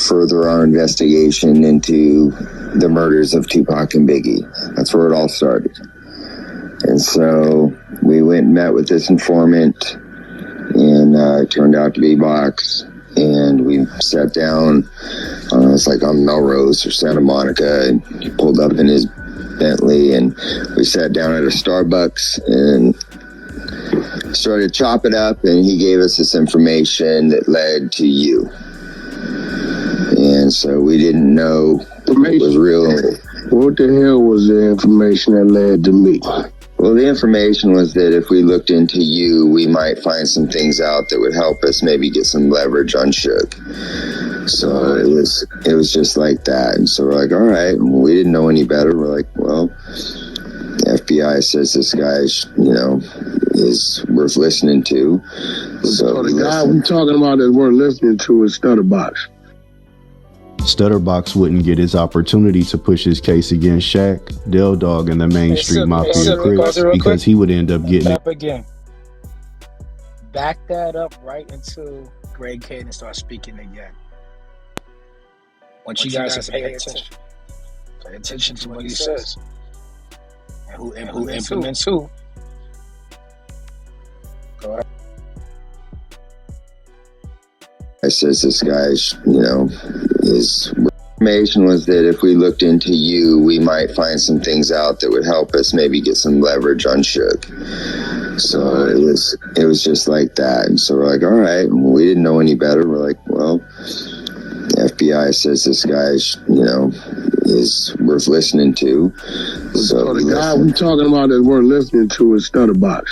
further our investigation into the murders of Tupac and Biggie. That's where it all started. And so we went and met with this informant, and it turned out to be Box. And we sat down, it was like on Melrose or Santa Monica, and he pulled up in his Bentley, and we sat down at a Starbucks and started chopping up, and he gave us this information that led to you. And so we didn't know it was real. What the hell was the information that led to me? Well, the information was that if we looked into you, we might find some things out that would help us maybe get some leverage on Suge. So it was just like that. And so we're like, all right. And we didn't know any better. We're like, well, the FBI says this guy, is worth listening to. So the guy we're talking about that we're listening to is Stutterbox. Stutterbox wouldn't get his opportunity to push his case against Shaq, Del Dog, and the Main Street Mafia Crips because he would end up getting it. Again. Back that up right until Greg Caden starts speaking again. Once you guys pay attention to what he says, and who implements who. Go ahead. I says this guy, his information was that if we looked into you, we might find some things out that would help us maybe get some leverage on Suge. So it was just like that. And so we're like, all right. And we didn't know any better. We're like, well, the FBI says this guy, is worth listening to. So the guy we're talking about that we're listening to is Stutterbox.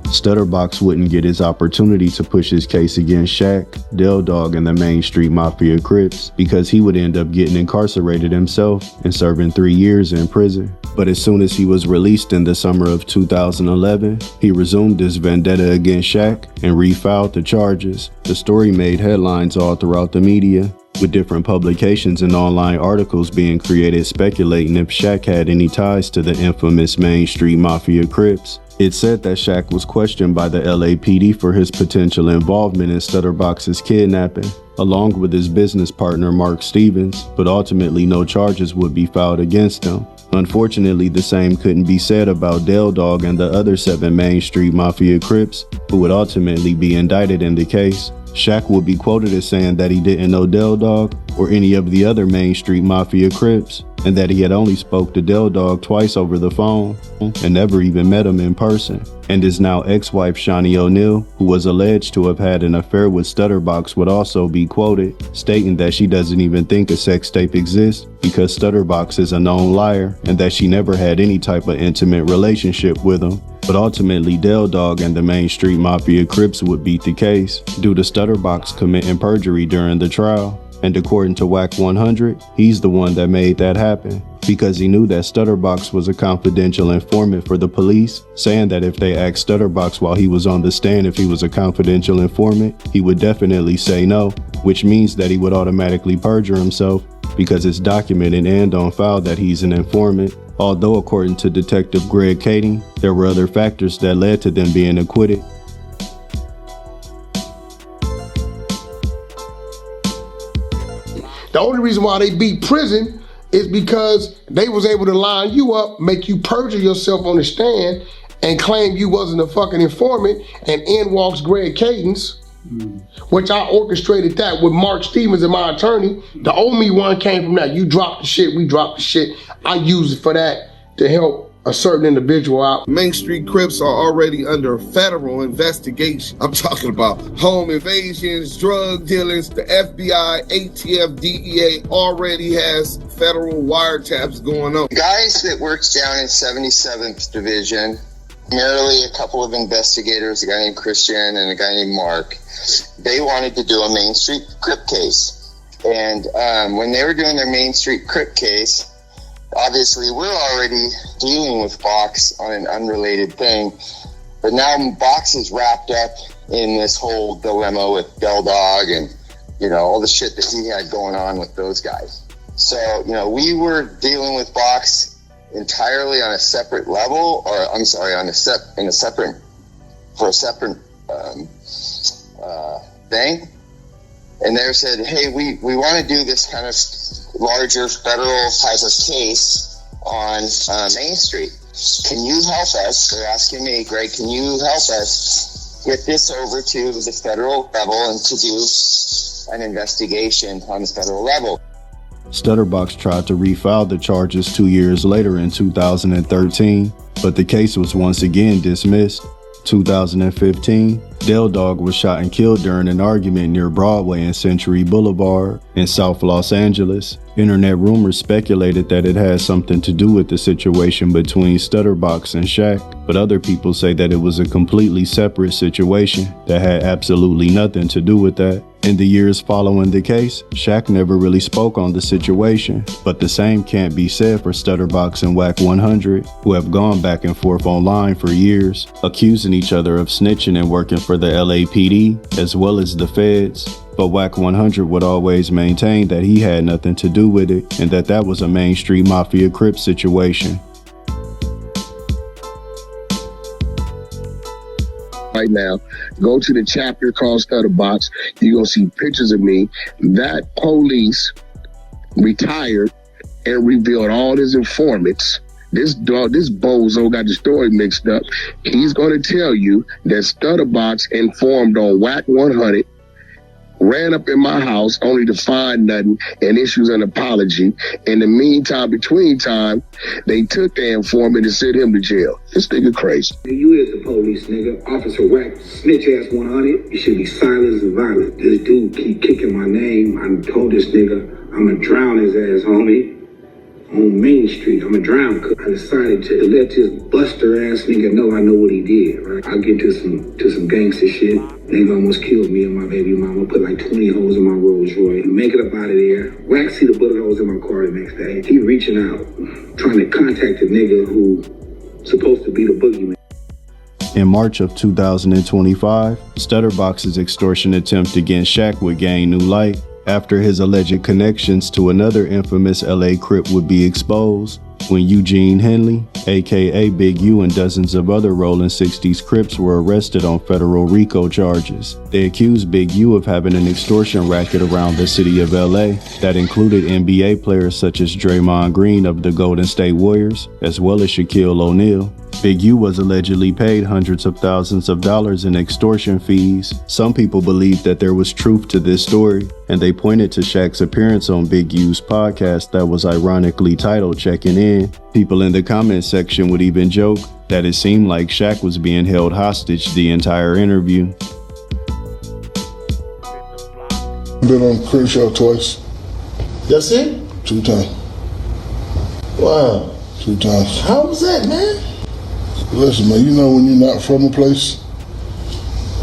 Stutterbox wouldn't get his opportunity to push his case against Shaq, Del Dog, and the Main Street Mafia Crips because he would end up getting incarcerated himself and serving 3 years in prison. But as soon as he was released in the summer of 2011, he resumed his vendetta against Shaq and refiled the charges. The story made headlines all throughout the media, with different publications and online articles being created speculating if Shaq had any ties to the infamous Main Street Mafia Crips. It said that Shaq was questioned by the LAPD for his potential involvement in Stutterbox's kidnapping, along with his business partner Mark Stevens, but ultimately no charges would be filed against him. Unfortunately, the same couldn't be said about Del Dog and the other 7 Main Street Mafia Crips, who would ultimately be indicted in the case. Shaq would be quoted as saying that he didn't know Del Dog or any of the other Main Street Mafia Crips, and that he had only spoke to Del Dog twice over the phone and never even met him in person. And his now ex-wife Shawnee O'Neal, who was alleged to have had an affair with Stutterbox, would also be quoted, stating that she doesn't even think a sex tape exists because Stutterbox is a known liar and that she never had any type of intimate relationship with him. But ultimately, Del Dog and the Main Street Mafia Crips would beat the case due to Stutterbox committing perjury during the trial. And according to Wack 100, he's the one that made that happen because he knew that Stutterbox was a confidential informant for the police, saying that if they asked Stutterbox while he was on the stand if he was a confidential informant, he would definitely say no, which means that he would automatically perjure himself because it's documented and on file that he's an informant. Although according to Detective Greg Caden, there were other factors that led to them being acquitted. The only reason why they beat prison is because they was able to line you up, make you perjure yourself on the stand, and claim you wasn't a fucking informant, and in walks Greg Cadence, which I orchestrated that with Mark Stevens and my attorney. The old me one came from that. You dropped the shit, we dropped the shit. I used it for that to help a certain individual out. Main Street Crips are already under federal investigation. I'm talking about home invasions, drug dealings. The FBI, ATF, DEA already has federal wiretaps going on. Guys that works down in 77th Division, primarily a couple of investigators, a guy named Christian and a guy named Mark, they wanted to do a Main Street Crip case. And when they were doing their Main Street Crip case, obviously we're already dealing with Box on an unrelated thing, but now Box is wrapped up in this whole dilemma with Del Dog and, all the shit that he had going on with those guys. So, we were dealing with Box entirely on a separate level, or I'm sorry, for a separate thing. And they said, hey, we want to do this kind of larger federal type of case on Main Street. Can you help us? They're asking me, Greg, can you help us get this over to the federal level and to do an investigation on the federal level? Stutterbox tried to refile the charges 2 years later in 2013, but the case was once again dismissed. 2015, Del Dog was shot and killed during an argument near Broadway and Century Boulevard in South Los Angeles. Internet rumors speculated that it had something to do with the situation between Stutterbox and Shaq, but other people say that it was a completely separate situation that had absolutely nothing to do with that. In the years following the case, Shaq never really spoke on the situation, but the same can't be said for Stutterbox and Wack 100, who have gone back and forth online for years, accusing each other of snitching and working for the LAPD, as well as the feds. But Wack 100 would always maintain that he had nothing to do with it, and that was a Main Street Mafia Crip situation. Right now, go to the chapter called Stutterbox. You're going to see pictures of me. That police retired and revealed all his informants. This bozo got the story mixed up. He's going to tell you that Stutterbox informed on Wack 100, ran up in my house only to find nothing and issues an apology. In the meantime, between time, they took the informant and sent him to jail. This nigga crazy. You is the police, nigga. Officer Wack, snitch ass 100. You should be silenced and violent. This dude keep kicking my name. I told this nigga I'ma drown his ass, homie. On Main Street, I'ma drown. I decided to let this buster ass nigga know I know what he did, right? I'll get to some gangster shit. Nigga almost killed me and my baby mama, put like 20 holes in my Rolls Royce, make it up out of there. Wack see the bullet holes in my car the next day. He reaching out, trying to contact the nigga who supposed to be the boogeyman. In March of 2025, Stutterbox's extortion attempt against Shaq would gain new light after his alleged connections to another infamous LA Crip would be exposed. When Eugene Henley, aka Big U, and dozens of other Rolling 60s Crips were arrested on federal RICO charges. They accused Big U of having an extortion racket around the city of LA that included NBA players such as Draymond Green of the Golden State Warriors, as well as Shaquille O'Neal. Big U was allegedly paid hundreds of thousands of dollars in extortion fees. Some people believe that there was truth to this story, and they pointed to Shaq's appearance on Big U's podcast that was ironically titled Checking In. People in the comment section would even joke that it seemed like Shaq was being held hostage the entire interview. Been on Crenshaw twice. That's it? 2 times. Wow. 2 times. How was that, man? Listen, man, you know when you're not from a place,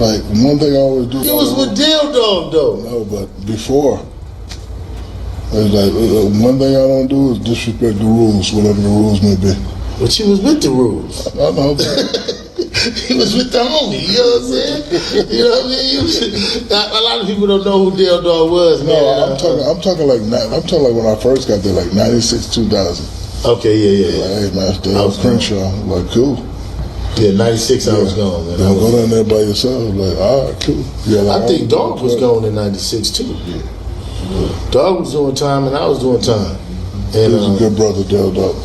like one thing I always do. It was with Del Dog, though. No, but before, it's like one thing I don't do is disrespect the rules, whatever the rules may be. But you was with the rules. I know. He was with the homie, you know what I'm saying? You know what I mean? A lot of people don't know who Del Dog was, man. No, I'm talking like when I first got there, like 96, 2000. Okay, yeah. Like, hey man, Del Crenshaw, like cool. Yeah, 96 I was gone, man. Don't go down there by yourself. Like, all right, cool. Yeah, like, I think Dog was gone in 96 too. Yeah. Dog was doing time and I was doing time. And he was a good brother, Del Dog.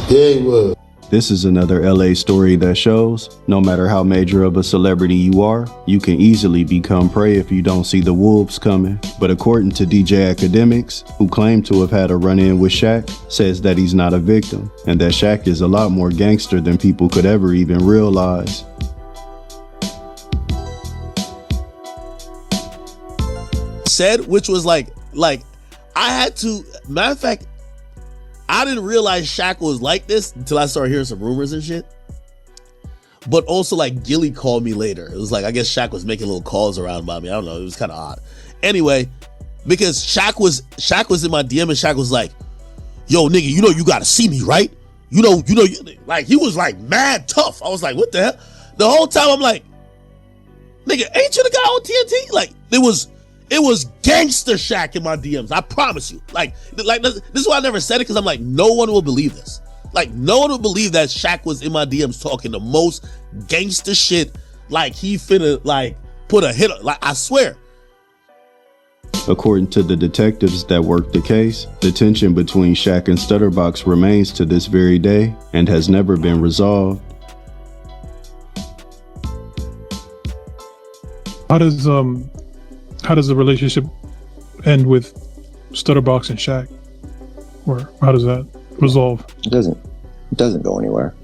Yeah, he was. This is another LA story that shows, no matter how major of a celebrity you are, you can easily become prey if you don't see the wolves coming. But according to DJ Academics, who claimed to have had a run-in with Shaq, says that he's not a victim, and that Shaq is a lot more gangster than people could ever even realize. Said, which was like I had to, matter of fact, I didn't realize Shaq was like this until I started hearing some rumors and shit. But also, like, Gilly called me later. It was like, I guess Shaq was making little calls around about me. I don't know. It was kind of odd. Anyway, because Shaq was in my DM and Shaq was like, yo, nigga, you know you gotta see me, right? You know, like he was like mad tough. I was like, what the hell? The whole time I'm like, nigga, ain't you the guy on TNT? Like it was gangster Shaq in my DMs. I promise you. Like this is why I never said it, because I'm like, no one will believe this. Like no one will believe that Shaq was in my DMs talking the most gangster shit. Like he finna like put a hit. Like I swear. According to the detectives that worked the case, the tension between Shaq and Stutterbox remains to this very day and has never been resolved. How does the relationship end with Stutterbox and Shaq? Or how does that resolve? It doesn't go anywhere.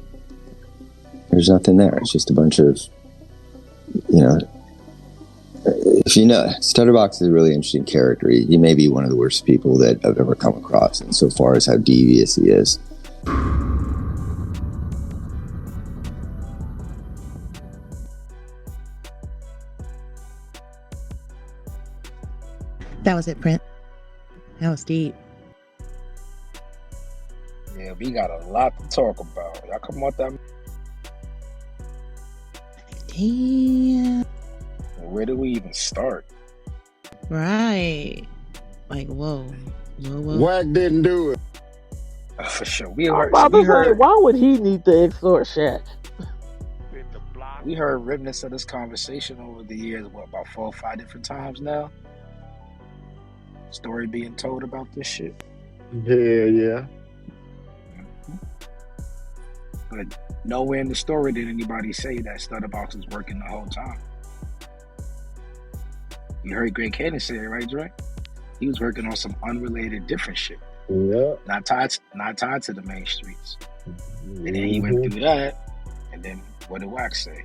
There's nothing there. It's just a bunch of, if you know, Stutterbox is a really interesting character. He may be one of the worst people that I've ever come across insofar as how devious he is. That was it, Prince. That was deep. Yeah, we got a lot to talk about. Y'all come out that. Damn. Where do we even start? Right. Like, whoa. Wack didn't do it. For sure. We I'm heard, about to say, why would he need to extort Shaq? we heard remnants of this conversation over the years, about 4 or 5 different times now? Story being told about this shit. Yeah. But nowhere in the story did anybody say that Stutterbox was working the whole time. You heard Greg Cannon say it, right, Dre? He was working on some unrelated, different shit. Yeah. Not tied to the main streets. And then he went through that, and then what did Wack say?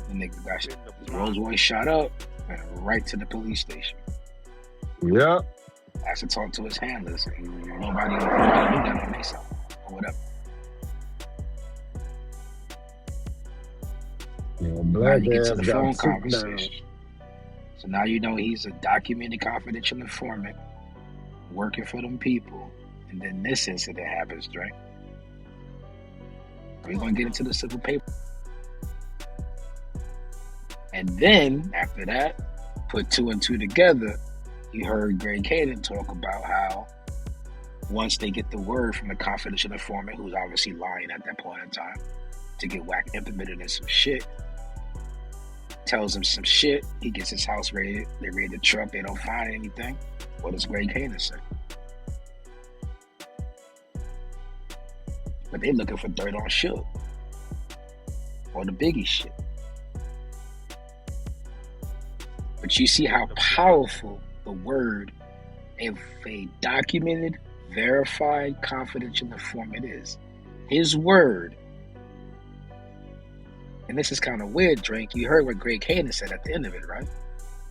The nigga got his Rolls Royce shot up, and right to the police station. Yeah. Asked to talk to his handlers. Nobody knew that on their side, or whatever. Now you get to the phone conversation. So now you know he's a documented confidential informant working for them people. And then this incident happens, right? We're going to get into the civil paper. And then, after that, put 2 and 2 together, you heard Greg Cannon talk about how once they get the word from the confidential informant, who's obviously lying at that point in time, to get Wack implemented in some shit, tells him some shit, he gets his house raided, they raid the truck, they don't find anything. What does Greg Cannon say? But they looking for dirt on Shug or the Biggie shit. But you see how powerful the word of a documented, verified, confidential informant is. His word. And this is kind of weird, Drake. You heard what Greg Cannon said at the end of it, right?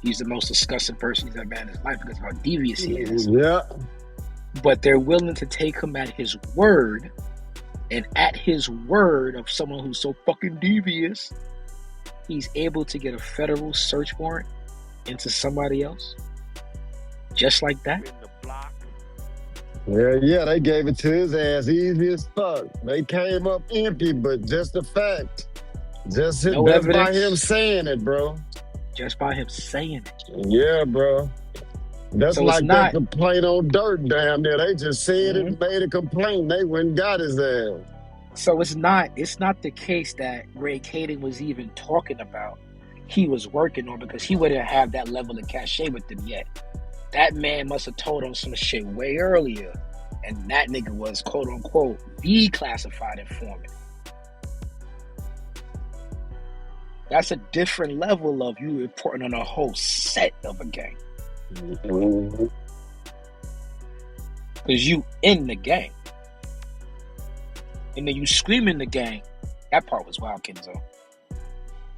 He's the most disgusting person he's ever had in his life because of how devious he is. Yeah. But they're willing to take him at his word, and at his word of someone who's so fucking devious, he's able to get a federal search warrant into somebody else. Just like that. Yeah, they gave it to his ass easy as fuck. They came up empty, but just the fact. Just No by evidence. him saying it, bro. Just by him saying it. Yeah, bro. That's So like it's not- that complaint on Dirt down there. They just said it, made a complaint. They went and got his ass. So it's not the case that Greg Cannon was even talking about he was working on, because he wouldn't have that level of cachet with them yet. That man must have told him some shit way earlier, and that nigga was quote unquote the classified informant. That's a different level of you reporting on a whole set of a gang. Because you in the gang. And then you scream in the gang. That part was wild, Kenzo.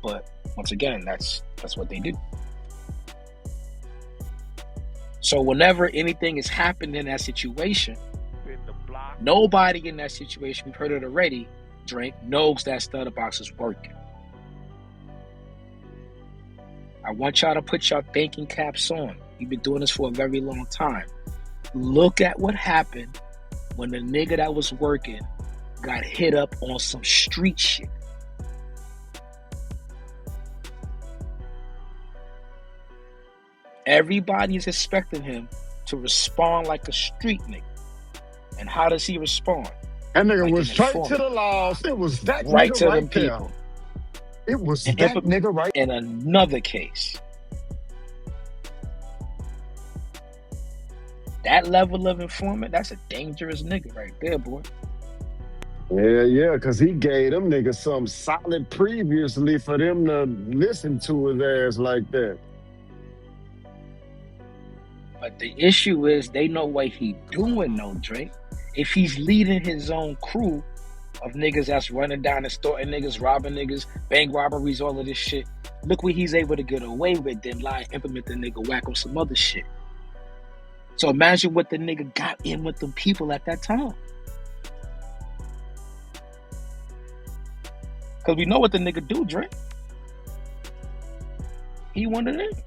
But once again, that's what they do. So whenever anything is happening in that situation, nobody in that situation, we've heard it already, Drake, knows that Stutterbox is working. I want y'all to put y'all thinking caps on. You've been doing this for a very long time. Look at what happened when the nigga that was working got hit up on some street shit. Everybody is expecting him to respond like a street nigga. And how does he respond? That nigga Like was an straight to informant. the laws. It was that Right nigga to right them there. people. It was And that nigga right in another case, that level of informant, that's a dangerous nigga right there, boy. Yeah, because he gave them niggas something solid previously for them to listen to his ass like that. But the issue is they know what he doing, no Drake. If he's leading his own crew of niggas that's running down and starting niggas, robbing niggas, bank robberies, all of this shit, look what he's able to get away with, then lie and implement the nigga Wack on some other shit. So imagine what the nigga got in with them people at that time. Because we know what the nigga do, Drake. He wanted it.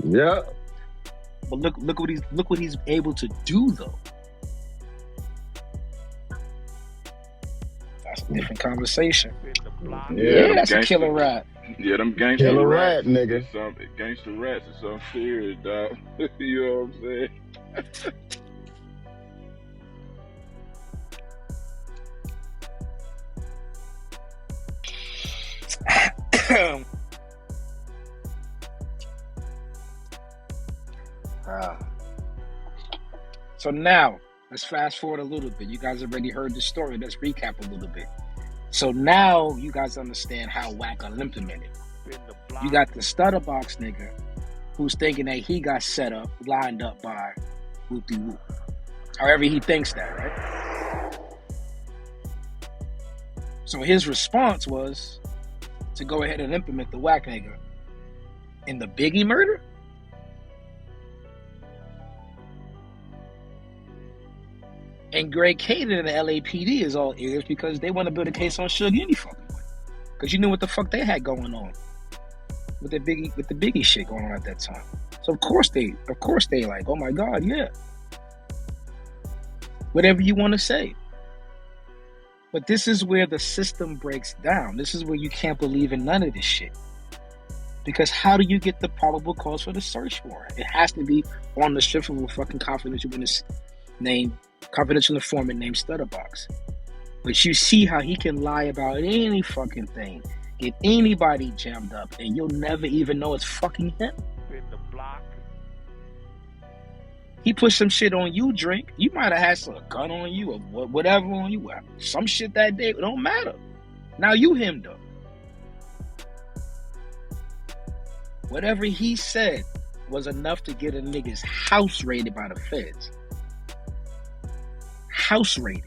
Yeah. But look what he's able to do though. That's a different conversation. Yeah, that's a killer rat. Yeah, them gangster Killer rats, rat, nigga. Gangster rats is something serious, dog. You know what I'm saying? So now, let's fast forward a little bit. You guys already heard the story. Let's recap a little bit. So now you guys understand how Wack got implemented. You got the Stutterbox nigga who's thinking that he got set up, lined up by whoop-de-whoop. However he thinks that, right? So his response was to go ahead and implement the Wack nigga in the Biggie murder. And Greg Caden and the LAPD is all ears because they want to build a case on Suge any fucking way. Because you knew what the fuck they had going on with the Biggie shit going on at that time. So of course they like, oh my God, yeah. Whatever you want to say. But this is where the system breaks down. This is where you can't believe in none of this shit. Because how do you get the probable cause for the search warrant? It has to be on the strip of a fucking confidential witness named confidential informant named Stutterbox. But you see how he can lie about any fucking thing, get anybody jammed up, and you'll never even know it's fucking him. He put some shit on you, Drink. You might have had some gun on you or whatever on you. Some shit that day, it don't matter. Now you him though. Whatever he said was enough to get a nigga's house raided by the feds. House raided.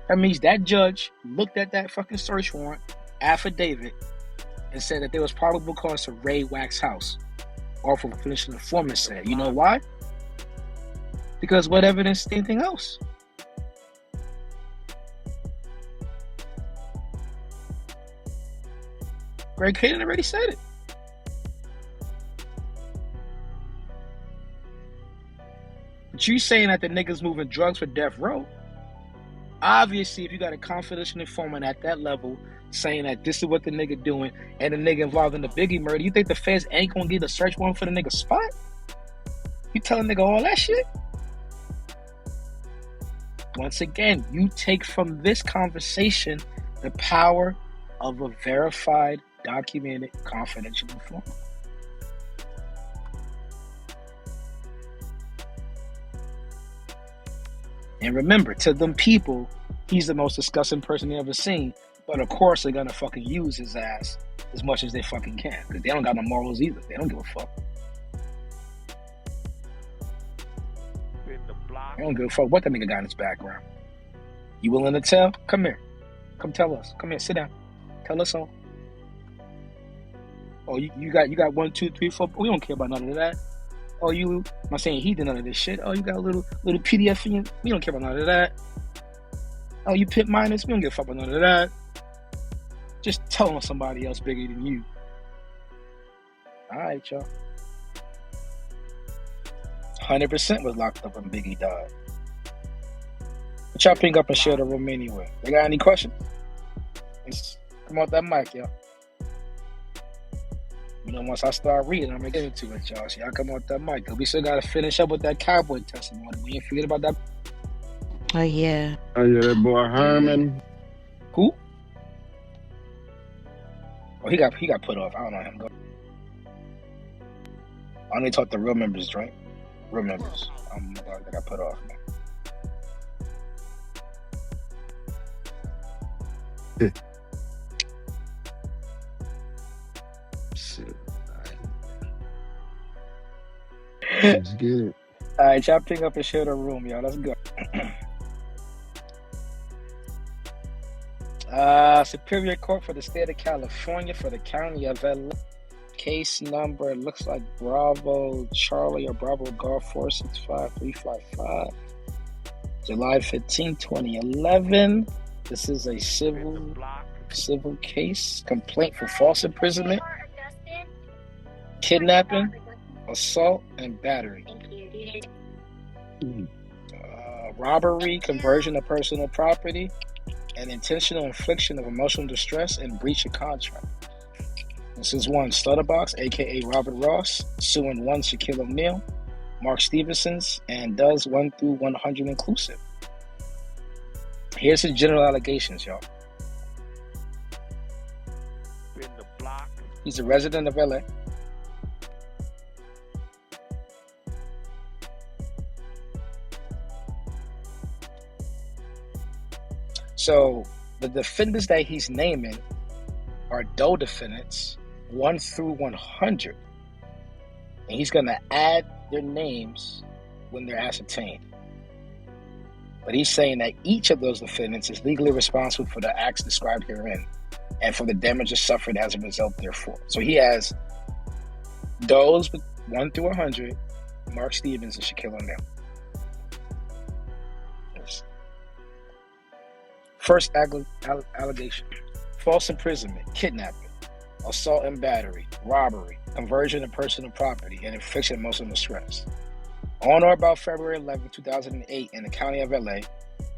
That means that judge looked at that fucking search warrant affidavit and said that there was probable cause to raid Wack's house off of confidential informant said. You know why? Because what evidence, anything else? Greg Caden already said it. But you saying that the niggas moving drugs for death row. Obviously, if you got a confidential informant at that level saying that this is what the nigga doing and the nigga involved in the Biggie murder, you think the feds ain't gonna get a search warrant for the nigga spot? You telling nigga all that shit? Once again, you take from this conversation the power of a verified, documented, confidential informant. And remember, to them people, he's the most disgusting person they ever seen. But of course, they're gonna fucking use his ass as much as they fucking can. Because they don't got no morals either. They don't give a fuck. They don't give a fuck what that nigga got in his background. You willing to tell? Come here. Come tell us. Come here, sit down. Tell us all. Oh, you got 1, 2, 3, 4. We don't care about none of that. Oh, I'm not saying he did none of this shit. Oh, you got a little PDF in you. We don't care about none of that. Oh, you pimp minus. We don't give a fuck about none of that. Just tell on somebody else bigger than you. All right, y'all. 100% was locked up when Biggie died. But y'all ping up and share the room anyway. They got any questions? Come on that mic, y'all. You know, once I start reading, I'm gonna get into it, y'all. So y'all come on that mic. We still gotta finish up with that cowboy testimony. We ain't forget about that. Oh yeah. Oh yeah, that boy Herman. Who? Oh, he got put off. I don't know him. Go. I only talk to real members, right? Real members. They got put off, man. Shit. Let's get it. All right, y'all ping up and share the room, y'all. Let's go. Superior Court for the State of California for the County of LA. Case number looks like Bravo Charlie or Bravo Golf 465355. July 15, 2011. This is a civil case. Complaint for false imprisonment, kidnapping, assault, and battery. Robbery, conversion of personal property, and intentional infliction of emotional distress and breach of contract. This is one Stutterbox, aka Robert Ross, suing one Shaquille O'Neal, Mark Stevenson's, and does 1 through 100 inclusive. Here's his general allegations, y'all. He's a resident of LA. So the defendants that he's naming are Doe defendants 1 through 100. And he's going to add their names when they're ascertained. But he's saying that each of those defendants is legally responsible for the acts described herein and for the damages suffered as a result therefore. So he has Doe's 1 through 100, Mark Stevens, and Shaquille O'Neal. First allegation: false imprisonment, kidnapping, assault and battery, robbery, conversion of personal property, and infliction of emotional distress. On or about February 11, 2008, in the county of LA,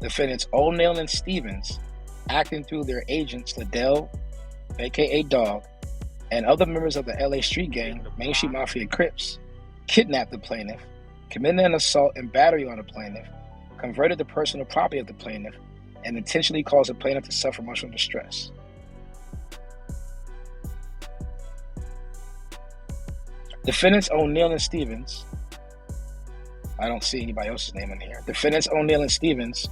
defendants O'Neal and Stevens, acting through their agents Liddell, aka Dog, and other members of the LA street gang, Main Street Mafia Crips, kidnapped the plaintiff, committed an assault and battery on the plaintiff, converted the personal property of the plaintiff, and intentionally caused the plaintiff to suffer emotional distress. Defendants O'Neal and Stevens, I don't see anybody else's name in here. Defendants O'Neal and Stevens,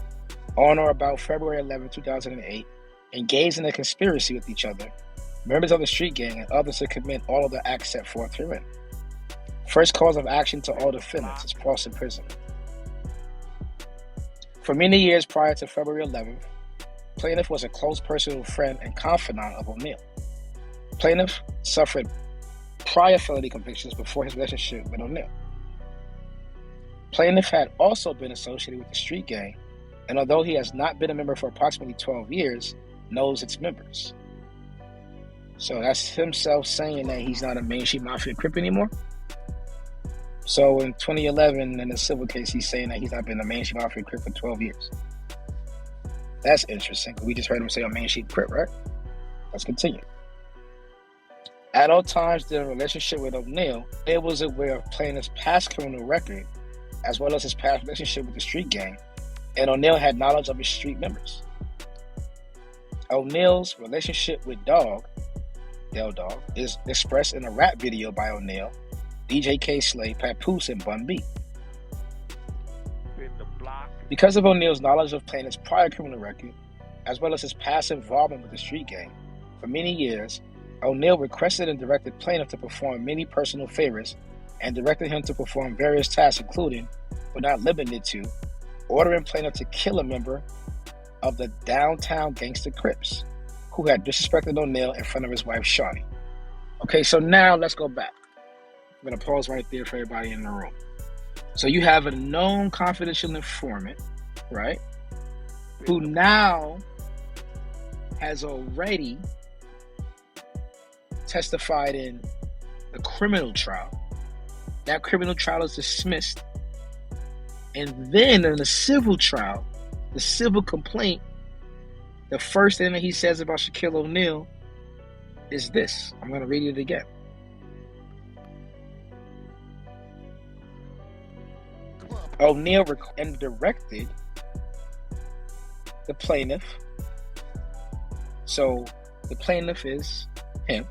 on or about February 11, 2008, engaged in a conspiracy with each other, members of the street gang, and others to commit all of the acts set forth herein. First cause of action to all defendants is false imprisonment. For many years prior to February 11th, plaintiff was a close personal friend and confidant of O'Neal. Plaintiff suffered prior felony convictions before his relationship with O'Neal. Plaintiff had also been associated with the street gang, and although he has not been a member for approximately 12 years, knows its members. So that's himself saying that he's not a Main Street Mafia Crip anymore. So in 2011, in a civil case, he's saying that he's not been a Main Street Mafia Crip for 12 years. That's interesting, because we just heard him say a Main Street Crip, right? Let's continue. At all times during a relationship with O'Neal, it was aware of plaintiff's past criminal record, as well as his past relationship with the street gang, and O'Neal had knowledge of his street members. O'Neal's relationship with Dog, Del Dog, is expressed in a rap video by O'Neal, DJ K-Slay, Papoose, and Bun B. Because of O'Neal's knowledge of plaintiff's prior criminal record, as well as his past involvement with the street gang, for many years, O'Neal requested and directed plaintiff to perform many personal favors and directed him to perform various tasks, including, but not limited to, ordering plaintiff to kill a member of the downtown gangster Crips, who had disrespected O'Neal in front of his wife, Shawnee. Okay, so now let's go back. I'm going to pause right there for everybody in the room. So you have a known confidential informant, right, who now has already testified in the criminal trial. That criminal trial is dismissed And then in the civil trial, the civil complaint, the first thing that he says about Shaquille O'Neal is this. I'm going to read it again. O'Neal and directed the plaintiff. So the plaintiff is him.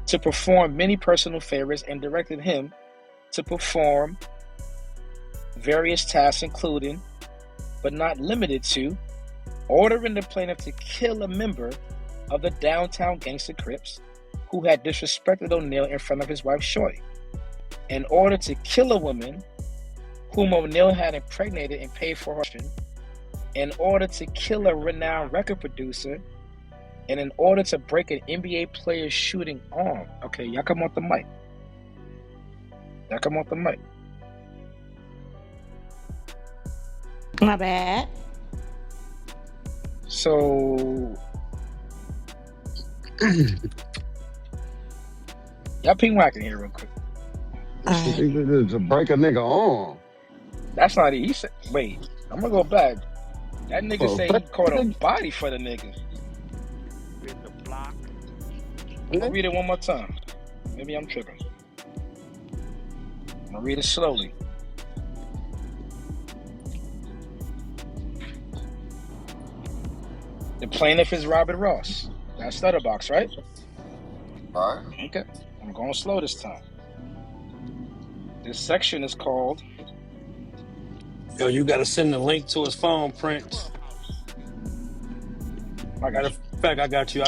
To perform many personal favors and directed him to perform various tasks, including, but not limited to, ordering the plaintiff to kill a member of the downtown gangster Crips who had disrespected O'Neal in front of his wife, Shorty. In order to kill a woman whom O'Neal had impregnated and paid for her, in order to kill a renowned record producer, and in order to break an NBA player's shooting arm. Okay, y'all come off the mic. Y'all come off the mic. My bad. So, y'all ping Wack in here real quick. To break a nigga arm. That's not it. He said, wait, I'm gonna go back. That nigga say he caught a body for the nigga. I'll read it one more time. Maybe I'm tripping. I'm gonna read it slowly. The plaintiff is Robert Ross. That's Stutterbox, right? All right. Okay. I'm going slow this time. This section is called... Yo, you gotta send the link to his phone, Prince. Matter of fact, I got you.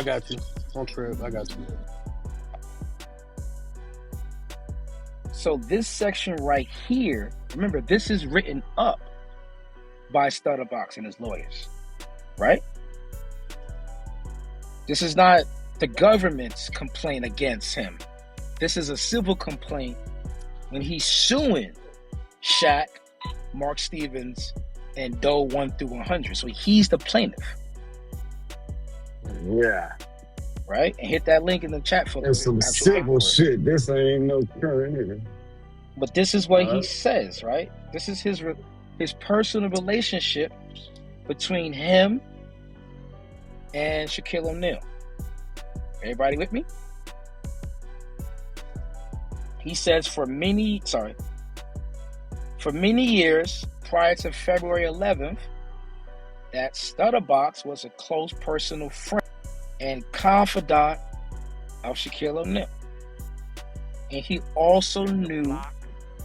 Don't trip, I got you. So this section right here, remember, this is written up by Stutterbox and his lawyers, right? This is not the government's complaint against him. This is a civil complaint when he's suing Shaq, Mark Stevens, and Doe 1 through 100. So he's the plaintiff. Yeah. Right? And hit that link in the chat for It's some civil shit. This ain't no current either. But this is what he says, right? This is his personal relationship between him and Shaquille O'Neal. Everybody with me? He says for many years prior to February 11th, that Stutterbox was a close personal friend and confidant of Shaquille O'Neal. And he also knew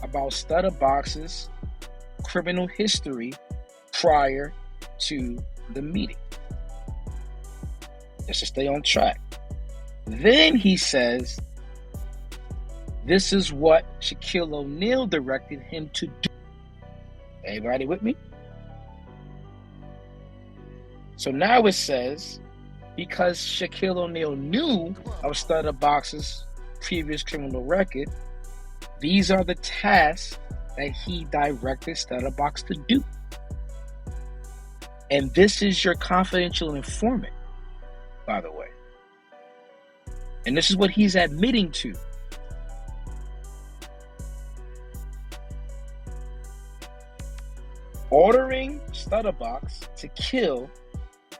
about Stutterbox's criminal history prior to the meeting. Just to stay on track. Then he says, this is what Shaquille O'Neal directed him to do. Everybody with me? So now it says, because Shaquille O'Neal knew of Stutterbox's previous criminal record, these are the tasks that he directed Stutterbox to do. And this is your confidential informant, by the way. And this is what he's admitting to. Ordering Stutterbox to kill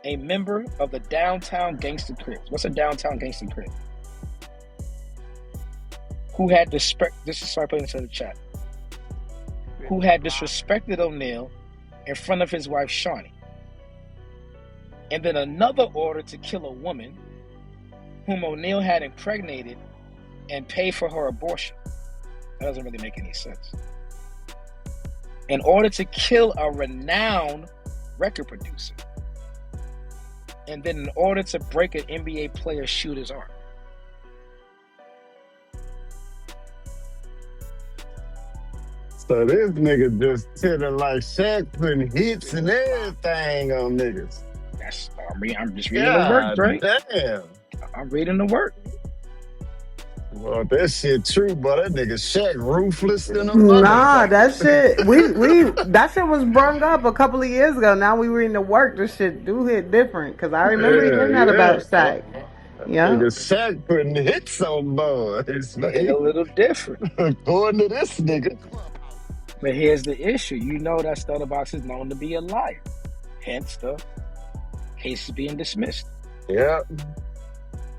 a member of the downtown gangster Crips. What's a downtown gangster Crip? Who had this is sorry, put into the chat. Who had disrespected O'Neal in front of his wife Shawnee. And then another order to kill a woman whom O'Neal had impregnated and paid for her abortion. That doesn't really make any sense. In order to kill a renowned record producer. And then in order to break an NBA player's shooter's arm. So this nigga just telling like Shaq putting hits and everything on niggas. I'm just reading the work, right? Damn. I'm reading the work. Well, that shit true, but that nigga Shaq ruthless than a Nah, that shit that shit was brung up a couple of years ago. Now we reading the work. This shit do hit different because I remember hearing that about Shaq. Yeah, nigga Shaq putting hits on boys. It's a little different. According to this nigga. But here's the issue. You know that Stutterbox is known to be a liar. Hence the case is being dismissed. Yep.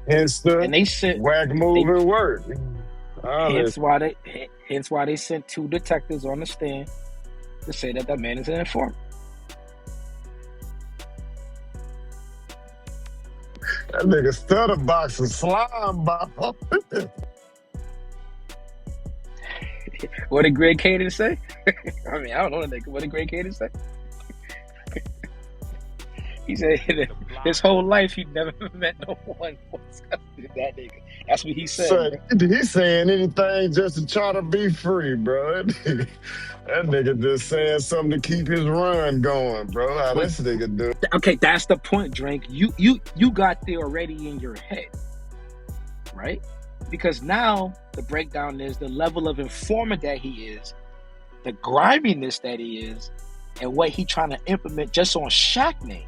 Hence the And they sent Wack moving work. Hence why they sent 2 detectives on the stand to say that man is an informant. That nigga Stutterbox is slime ball. What did Greg Caden say? I mean, I don't know the nigga. What did Greg Caden say? He said his whole life he never met no one that nigga. That's what he said. He's saying anything just to try to be free, bro. That nigga just saying something to keep his run going, bro. How this nigga do? Okay, that's the point, Drake. You got there already in your head, right? Because now the breakdown is the level of informant that he is, the griminess that he is, and what he trying to implement just on Shaq name.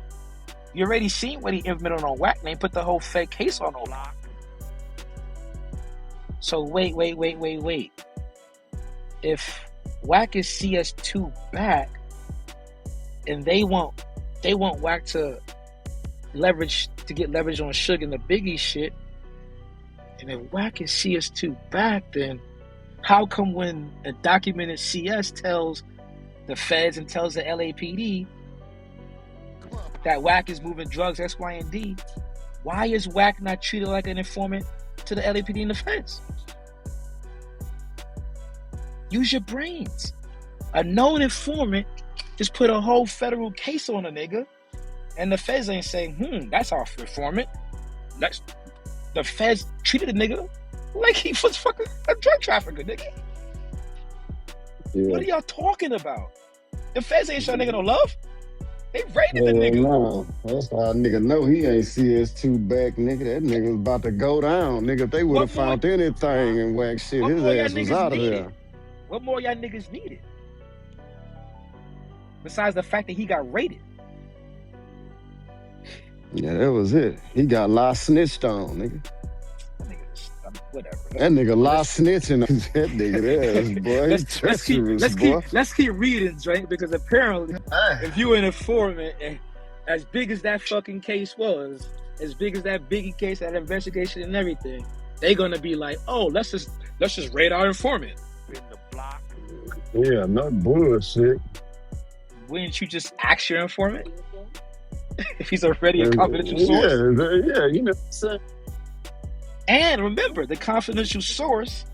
You already seen what he implemented on Wack name, put the whole fake case on lock. So wait. If Wack is CS2 back, and they want Wack to get leverage on Suge and the Biggie shit, and if Wack is CS2 back, then how come when a documented CS tells the feds and tells the LAPD that Wack is moving drugs X, Y, and D, why is Wack not treated like an informant to the LAPD and the feds? Use your brains. A known informant just put a whole federal case on a nigga, and the feds ain't saying, that's our informant. The feds treated a nigga like he was fucking a drug trafficker, nigga. Yeah. What are y'all talking about? The feds ain't showing nigga no love. They raided the nigga. No. That's how a nigga know he ain't CS2 back, nigga. That nigga was about to go down, nigga. If they would have found anything and Wack shit, his ass was out of there. What more y'all niggas needed? Besides the fact that he got raided. Yeah, that was it. He got snitched on, nigga. Whatever. That nigga snitching on that nigga ass, boy. Let's keep reading, Drake, because apparently if you an informant, and as big as that fucking case was, as big as that Biggie case, that investigation and everything, they gonna be like, oh, let's just raid our informant. In the block. Yeah, no bullshit. Wouldn't you just ask your informant if he's already a confidential source? Yeah, you know what I'm saying. And remember, the confidential source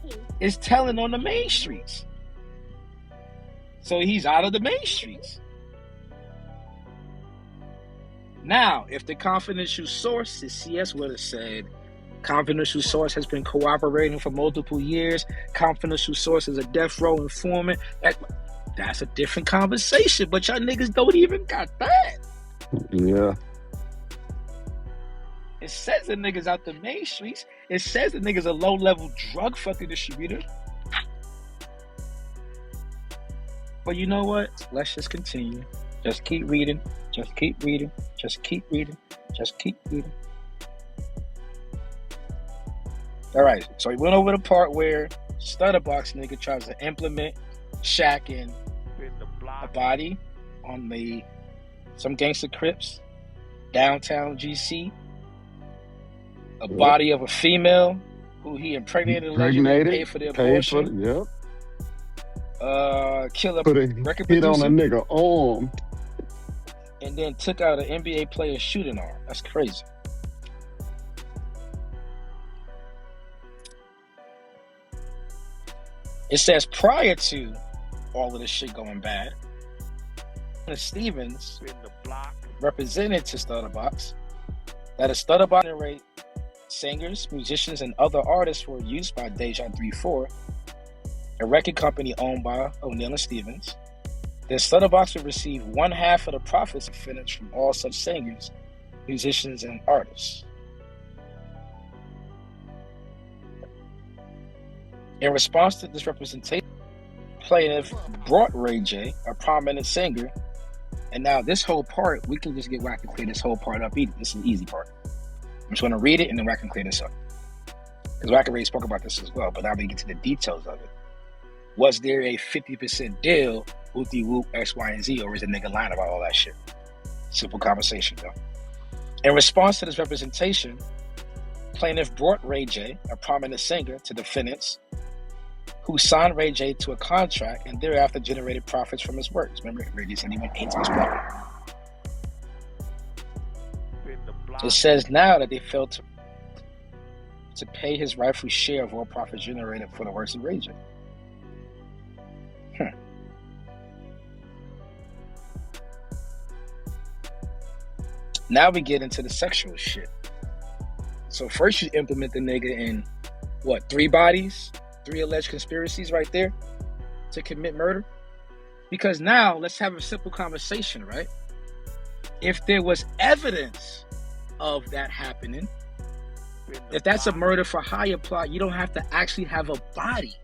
is telling on the main streets. So he's out of the main streets. Now, if the confidential source, the CS would have said, confidential source has been cooperating for multiple years, confidential source is a death row informant, that's a different conversation, but y'all niggas don't even got that. Yeah. It says the niggas out the main streets. It says the niggas a low-level drug fucking distributor. But you know what? Let's just continue. Just keep reading. Just keep reading. Just keep reading. Just keep reading. All right. So we went over the part where Stutterbox nigga tries to implement Shaq in a body on some gangster Crips downtown GC. A body of a female who he impregnated, allegedly paid for the abortion. Kill a record hit producer on a nigga arm, and then took out an NBA player's shooting arm. That's crazy. It says prior to all of this shit going bad, Stevens represented to Stutterbox that a Stutterbox rate singers, musicians, and other artists were used by Deja 3-4, a record company owned by O'Neal and Stevens. Then Stutterbox would receive 1/2 of the profits and finish from all such singers, musicians, and artists. In response to this representation, plaintiff brought Ray J, a prominent singer, and now this whole part, we can just get Wack to clear this whole part up. This is the easy part. I'm just going to read it and then Wack can clear this up. Because Wack already spoke about this as well, but now we get to the details of it. Was there a 50% deal, whoopty whoop, X, Y, and Z, or is the nigga lying about all that shit? Simple conversation, though. In response to this representation, plaintiff brought Ray J, a prominent singer, to defendants who signed Ray J to a contract and thereafter generated profits from his works. Remember, Ray J said he went 8 times better. It says now that they failed to pay his rightful share of all profits generated for the works of Ray J. Now we get into the sexual shit. So first you implement the nigga in, 3 bodies? 3 alleged conspiracies right there to commit murder? Because now, let's have a simple conversation, right? If there was evidence of that happening, if that's a murder for hire plot, you don't have to actually have a body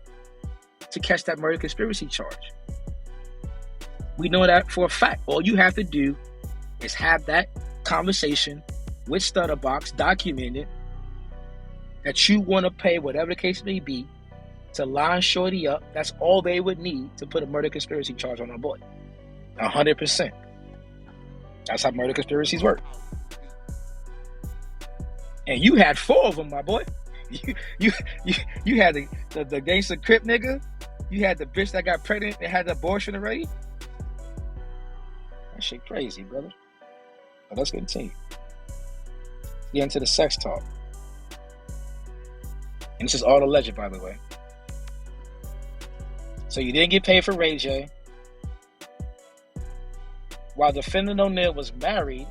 to catch that murder conspiracy charge. We know that for a fact. All you have to do is have that conversation with Stutterbox documented that you want to pay whatever the case may be to line shorty up. That's all they would need to put a murder conspiracy charge on our boy. 100%. That's how murder conspiracies work. And you had 4 of them, my boy. You had the gangster Crip nigga. You had the bitch that got pregnant and had the abortion already. That shit crazy, brother. But let's continue. Get into the sex talk. And this is all alleged, by the way. So you didn't get paid for Ray J. While defendant O'Neal was married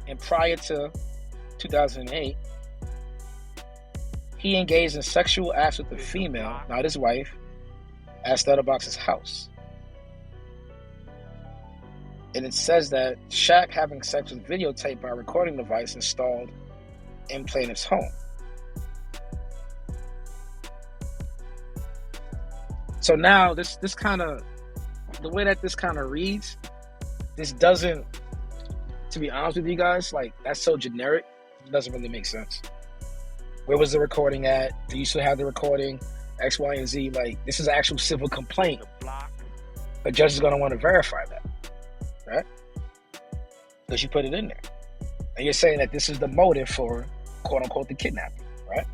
and prior to 2008, he engaged in sexual acts with the female, not his wife, at Stutterbox's house. And it says that Shaq having sex was videotaped by a recording device installed in plaintiff's home. So now this kind of, the way that this kind of reads, this doesn't, to be honest with you guys, like, that's so generic, it doesn't really make sense. Where was the recording at? Do you still have the recording? X, Y, and Z. Like, this is an actual civil complaint. A judge is going to want to verify that, right? Because you put it in there. And you're saying that this is the motive for, quote unquote, the kidnapping, right?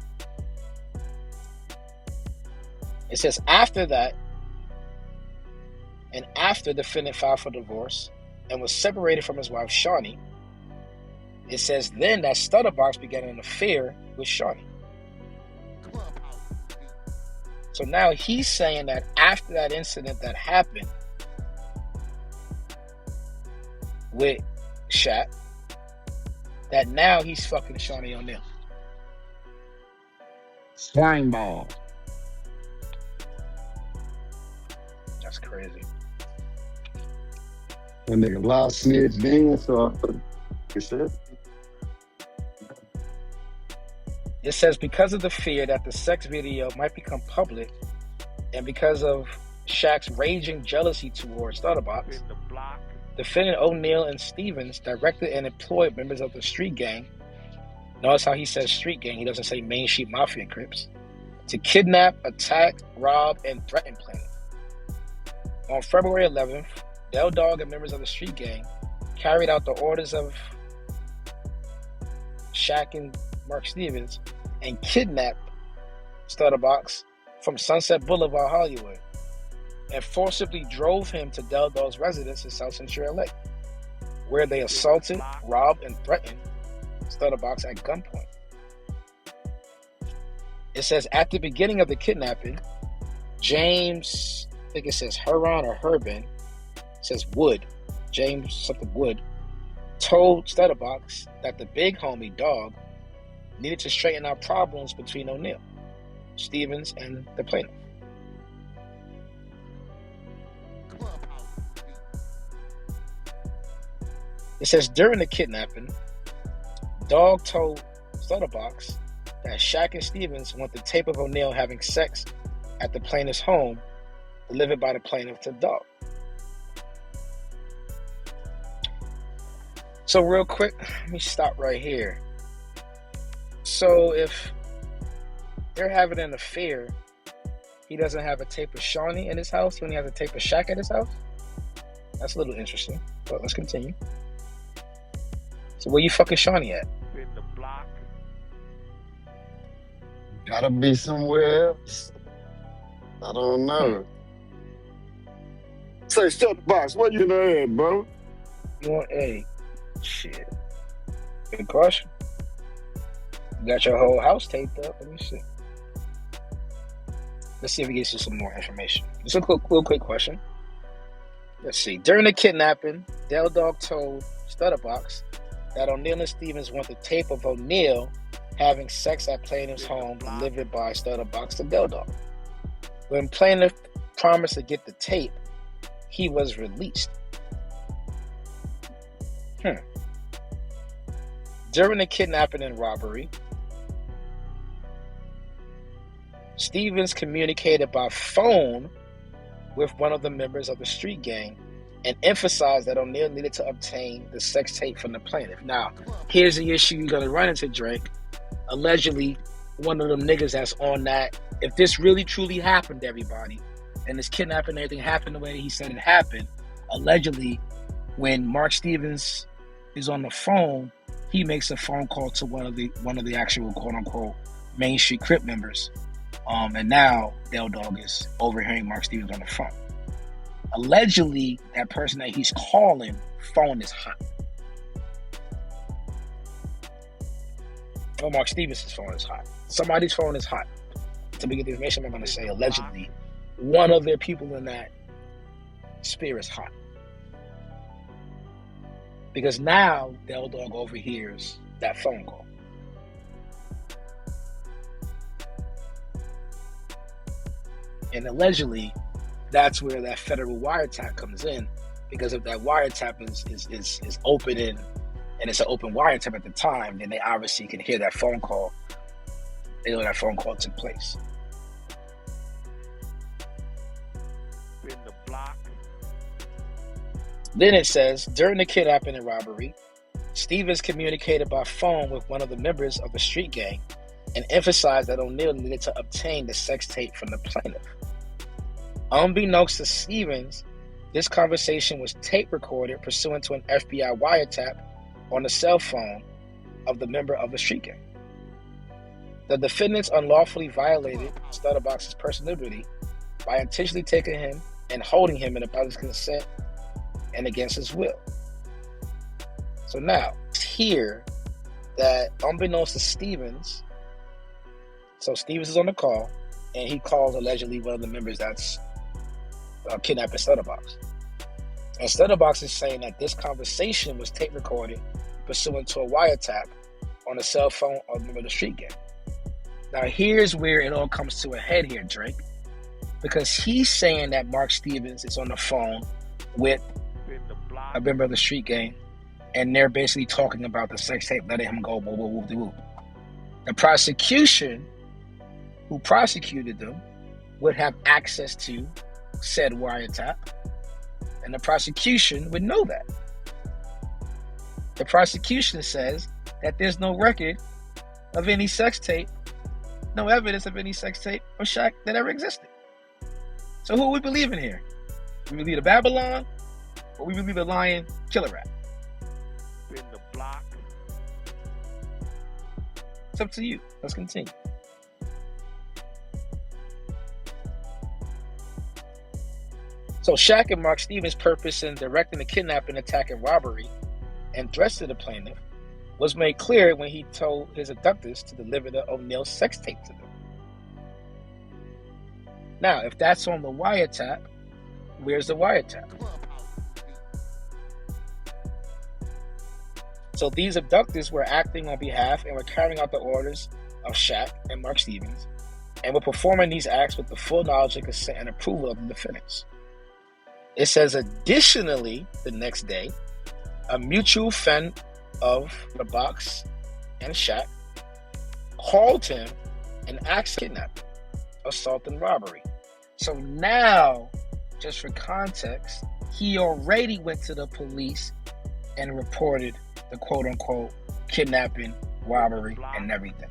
It says after that, and after the defendant filed for divorce and was separated from his wife, Shawnee, it says then that Stutterbox began an affair with Shawnee. So now he's saying that after that incident that happened with Shaq, that now he's fucking Shawnee O'Neal. Slime ball. That's crazy. That nigga lost snitch dance or shit. It says because of the fear that the sex video might become public and because of Shaq's raging jealousy towards Stutterbox, defendant O'Neal and Stevens directed and employed members of the street gang. Notice how he says street gang, he doesn't say Main Street Mafia Crips, to kidnap, attack, rob, and threaten plaintiff. On February 11th, Del Dog and members of the street gang carried out the orders of Shaq and Mark Stevens and kidnapped Stutterbox from Sunset Boulevard, Hollywood, and forcibly drove him to Del Dog's residence in South Central LA, where they assaulted, robbed, and threatened Stutterbox at gunpoint. It says at the beginning of the kidnapping, James, I think it says Huron or Herbin, it says Wood, James something Wood, told Stutterbox that the big homie Dog needed to straighten out problems between O'Neal, Stevens, and the plaintiff. It says during the kidnapping, Dog told Stutterbox that Shaq and Stevens want the tape of O'Neal having sex at the plaintiff's home delivered by the plaintiff to Dog. So real quick, let me stop right here. So if they're having an affair he doesn't have a tape of Shawnee in his house. He only has a tape of Shaq at his house. That's a little interesting. But let's continue. So where you fucking Shawnee at? Gotta be somewhere else. I don't know. Say, Stutterbox, what you gonna add, bro? You want a shit? Good question. You got your whole house taped up. Let me see. Let's see if we get you some more information. Just a real quick question. Let's see. During the kidnapping, Del Dog told Stutterbox that O'Neal and Stevens want the tape of O'Neal having sex at plaintiff's home delivered by Stutterbox to Del Dog. When plaintiff promised to get the tape, he was released. During the kidnapping and robbery, Stevens communicated by phone with one of the members of the street gang and emphasized that O'Neal needed to obtain the sex tape from the plaintiff. Now, here's the issue you're going to run into, Drake. Allegedly, one of them niggas that's on that, if this really truly happened to everybody, and this kidnapping and everything happened the way he said it happened, allegedly, when Mark Stevens is on the phone, he makes a phone call to one of the actual quote-unquote Main Street Crip members. And now Del Dog is overhearing Mark Stevens on the phone. Allegedly, that person that he's calling, phone is hot. Well, Mark Stevens' phone is hot. Somebody's phone is hot. To get the information, I'm going to say allegedly, one of their people in that sphere is hot. Because now Del Dog overhears that phone call. And allegedly, that's where that federal wiretap comes in. Because if that wiretap is open and it's an open wiretap at the time, then they obviously can hear that phone call. They know that phone call took place. Then it says, during the kidnapping and robbery, Stevens communicated by phone with one of the members of the street gang and emphasized that O'Neal needed to obtain the sex tape from the plaintiff. Unbeknownst to Stevens, this conversation was tape recorded pursuant to an FBI wiretap on the cell phone of the member of the street gang. The defendants unlawfully violated Stutterbox's personal liberty by intentionally taking him and holding him in without his consent and against his will. So now, it's here that unbeknownst to Stevens, so Stevens is on the call, and he calls allegedly one of the members that's kidnapping Stutterbox. And Stutterbox is saying that this conversation was tape recorded pursuant to a wiretap on the cell phone of a member of the street gang. Now here's where it all comes to a head here, Drake, because he's saying that Mark Stevens is on the phone with a member of the street gang, and they're basically talking about the sex tape, letting him go, whoop, whoop, whoop, whoop. The prosecution, who prosecuted them, would have access to said wiretap, and the prosecution would know that. The prosecution says that there's no record of any sex tape, no evidence of any sex tape of Shaq that ever existed. So who are we believing here? We believe the Babylon, or we believe the lying killer rat? It's up to you. Let's continue. So Shaq and Mark Stevens' purpose in directing the kidnapping, attack, and robbery and threats to the plaintiff was made clear when he told his abductors to deliver the O'Neal sex tape to them. Now, if that's on the wiretap, where's the wiretap? So these abductors were acting on behalf and were carrying out the orders of Shaq and Mark Stevens and were performing these acts with the full knowledge and consent and approval of the defendants. It says, additionally, the next day, a mutual friend of the box and Shaq called him and asked kidnapping, assault, and robbery. So now, just for context, he already went to the police and reported the quote-unquote kidnapping, robbery, and everything.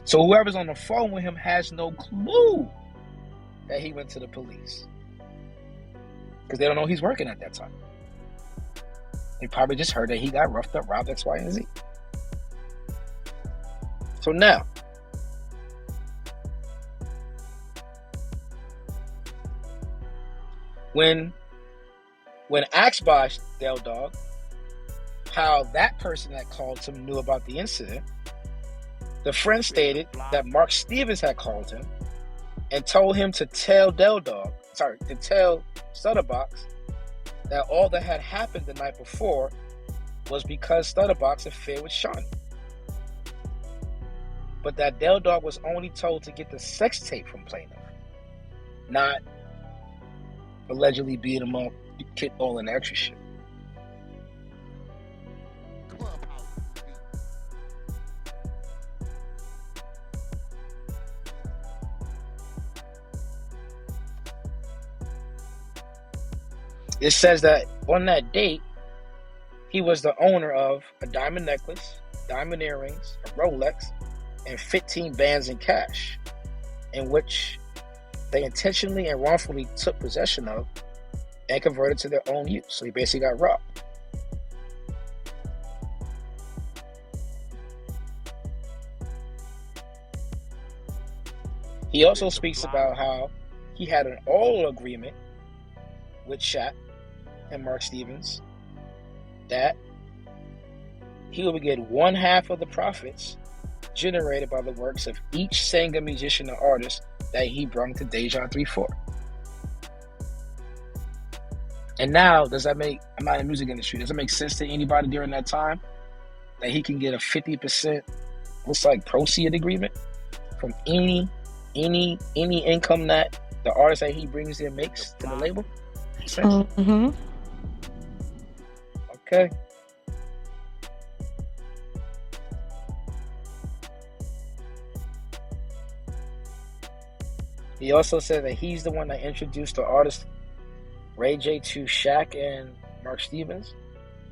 So whoever's on the phone with him has no clue that he went to the police. Because they don't know he's working at that time. They probably just heard that he got roughed up, robbed X, Y, and Z. So now, when asked by Del Dog how that person that called him knew about the incident, the friend stated that Mark Stevens had called him and told him to tell to tell Stutterbox that all that had happened the night before was because Stutterbox affair with Shawnee. But that Del Dog was only told to get the sex tape from plaintiff, not allegedly beat him up, all and extra shit. It says that on that date, he was the owner of a diamond necklace, diamond earrings, a Rolex, and 15 bands in cash, in which they intentionally and wrongfully took possession of and converted to their own use. So he basically got robbed. He also speaks about how he had an oral agreement with Shaq and Mark Stevens that he would get one half of the profits generated by the works of each singer, musician, and artist that he brought to Deja 3-4. And now, does that make, I'm not in the music industry, does it make sense to anybody during that time that he can get a 50%, looks like proceed agreement from any income that the artist that he brings in makes to the label? Mm-hmm. Okay. He also said that he's the one that introduced the artist Ray J to Shaq and Mark Stevens,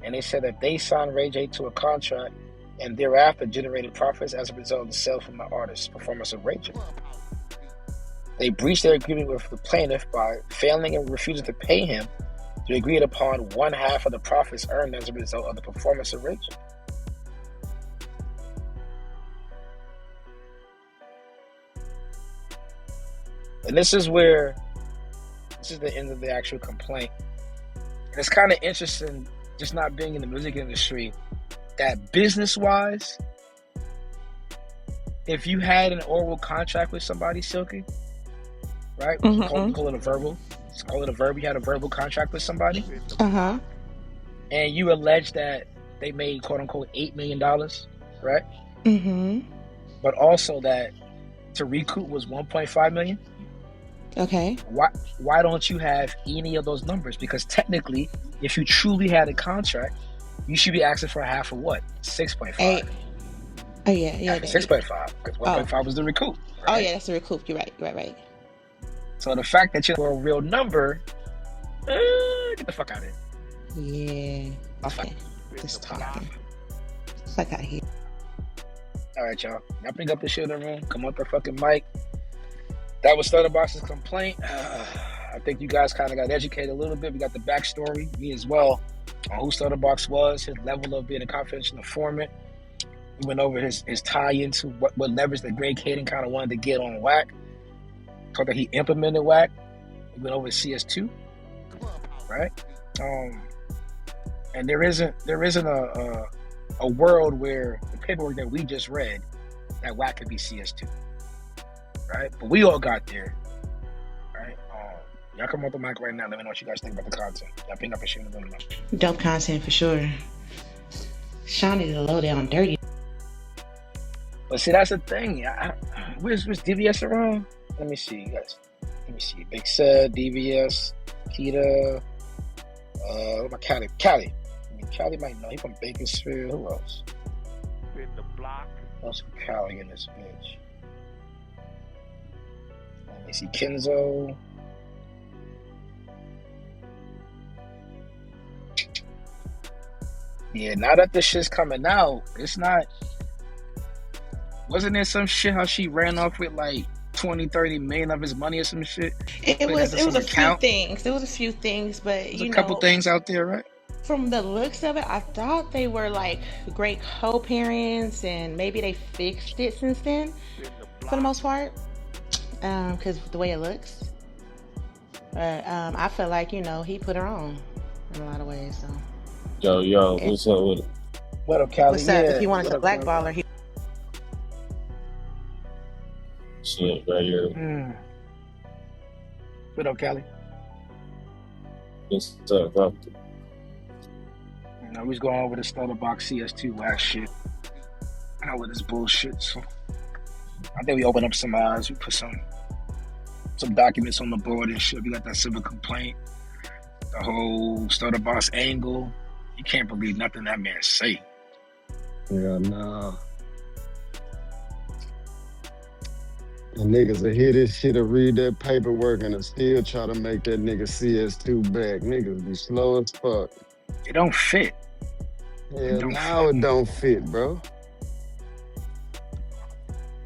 and they said that they signed Ray J to a contract and thereafter generated profits as a result of the sale from the artist's performance of Ray J. They breached their agreement with the plaintiff by failing and refusing to pay him the agreed upon one half of the profits earned as a result of the performance of Ray J. And this is the end of the actual complaint. And it's kind of interesting, just not being in the music industry, that business-wise, if you had an oral contract with somebody, Silky, right? Mm-hmm. Call it a verbal. Let's call it a verb. You had a verbal contract with somebody. Uh-huh. And you allege that they made, quote-unquote, $8 million, right? Mm-hmm. But also that to recoup was $1.5 million. Okay. Why don't you have any of those numbers? Because technically, if you truly had a contract, you should be asking for half of what? 6.5. Oh yeah. 6.5, because 1.5 was the recoup. Right? Oh yeah, that's the recoup. You're right. So the fact that you're a real number, get the fuck out of here. Yeah. Okay. Just talking. Fuck out here. All right, y'all. Y'all bring up the shit in the room. Come up the fucking mic. That was Stutterbox's complaint. I think you guys kind of got educated a little bit. We got the backstory, me as well, on who Stutterbox was, his level of being a confidential informant. We went over his tie into what leverage that Greg Hayden kind of wanted to get on Wack. Talked that he implemented Wack. We went over CS2, right? And there isn't a world where the paperwork that we just read that Wack could be CS2. Right, but we all got there, right? Y'all come up the mic right now. Let me know what you guys think about the content. Y'all ping up and shoot them. Dope content for sure. Shawnee's a low down dirty. But see, that's the thing. Where's DVS around? Let me see, guys. Let me see. Big Said, DVS, Keita, what about Cali? Cali. I mean, Cali might know. He from Bakersfield. Who else? In the block. What's Cali in this bitch? Let me see, Kenzo. Yeah, now that this shit's coming out, it's not Wasn't there some shit how she ran off with like 20-30 million of his money or some shit? It was a few things. It was a few things, but There's a couple things out there, right? From the looks of it, I thought they were like great co-parents, and maybe they fixed it since then, for the most part, because the way it looks. But I feel like he put her on in a lot of ways. So. Yo, what's up with it? What up, Callie? What's up? If he wanted to blackball her, he. Shit, right here. What up, Callie? What's up, bro? We was going over the Stutterbox CS2 Wack shit. Out with this bullshit. So I think we opened up some eyes. We put some documents on the board and shit. We got that civil complaint. The whole Stutterbox angle. You can't believe nothing that man say. Yeah, nah. And niggas will hear this shit or read that paperwork and still try to make that nigga CS2 back. Niggas be slow as fuck. It don't fit. Yeah, now it don't fit, bro.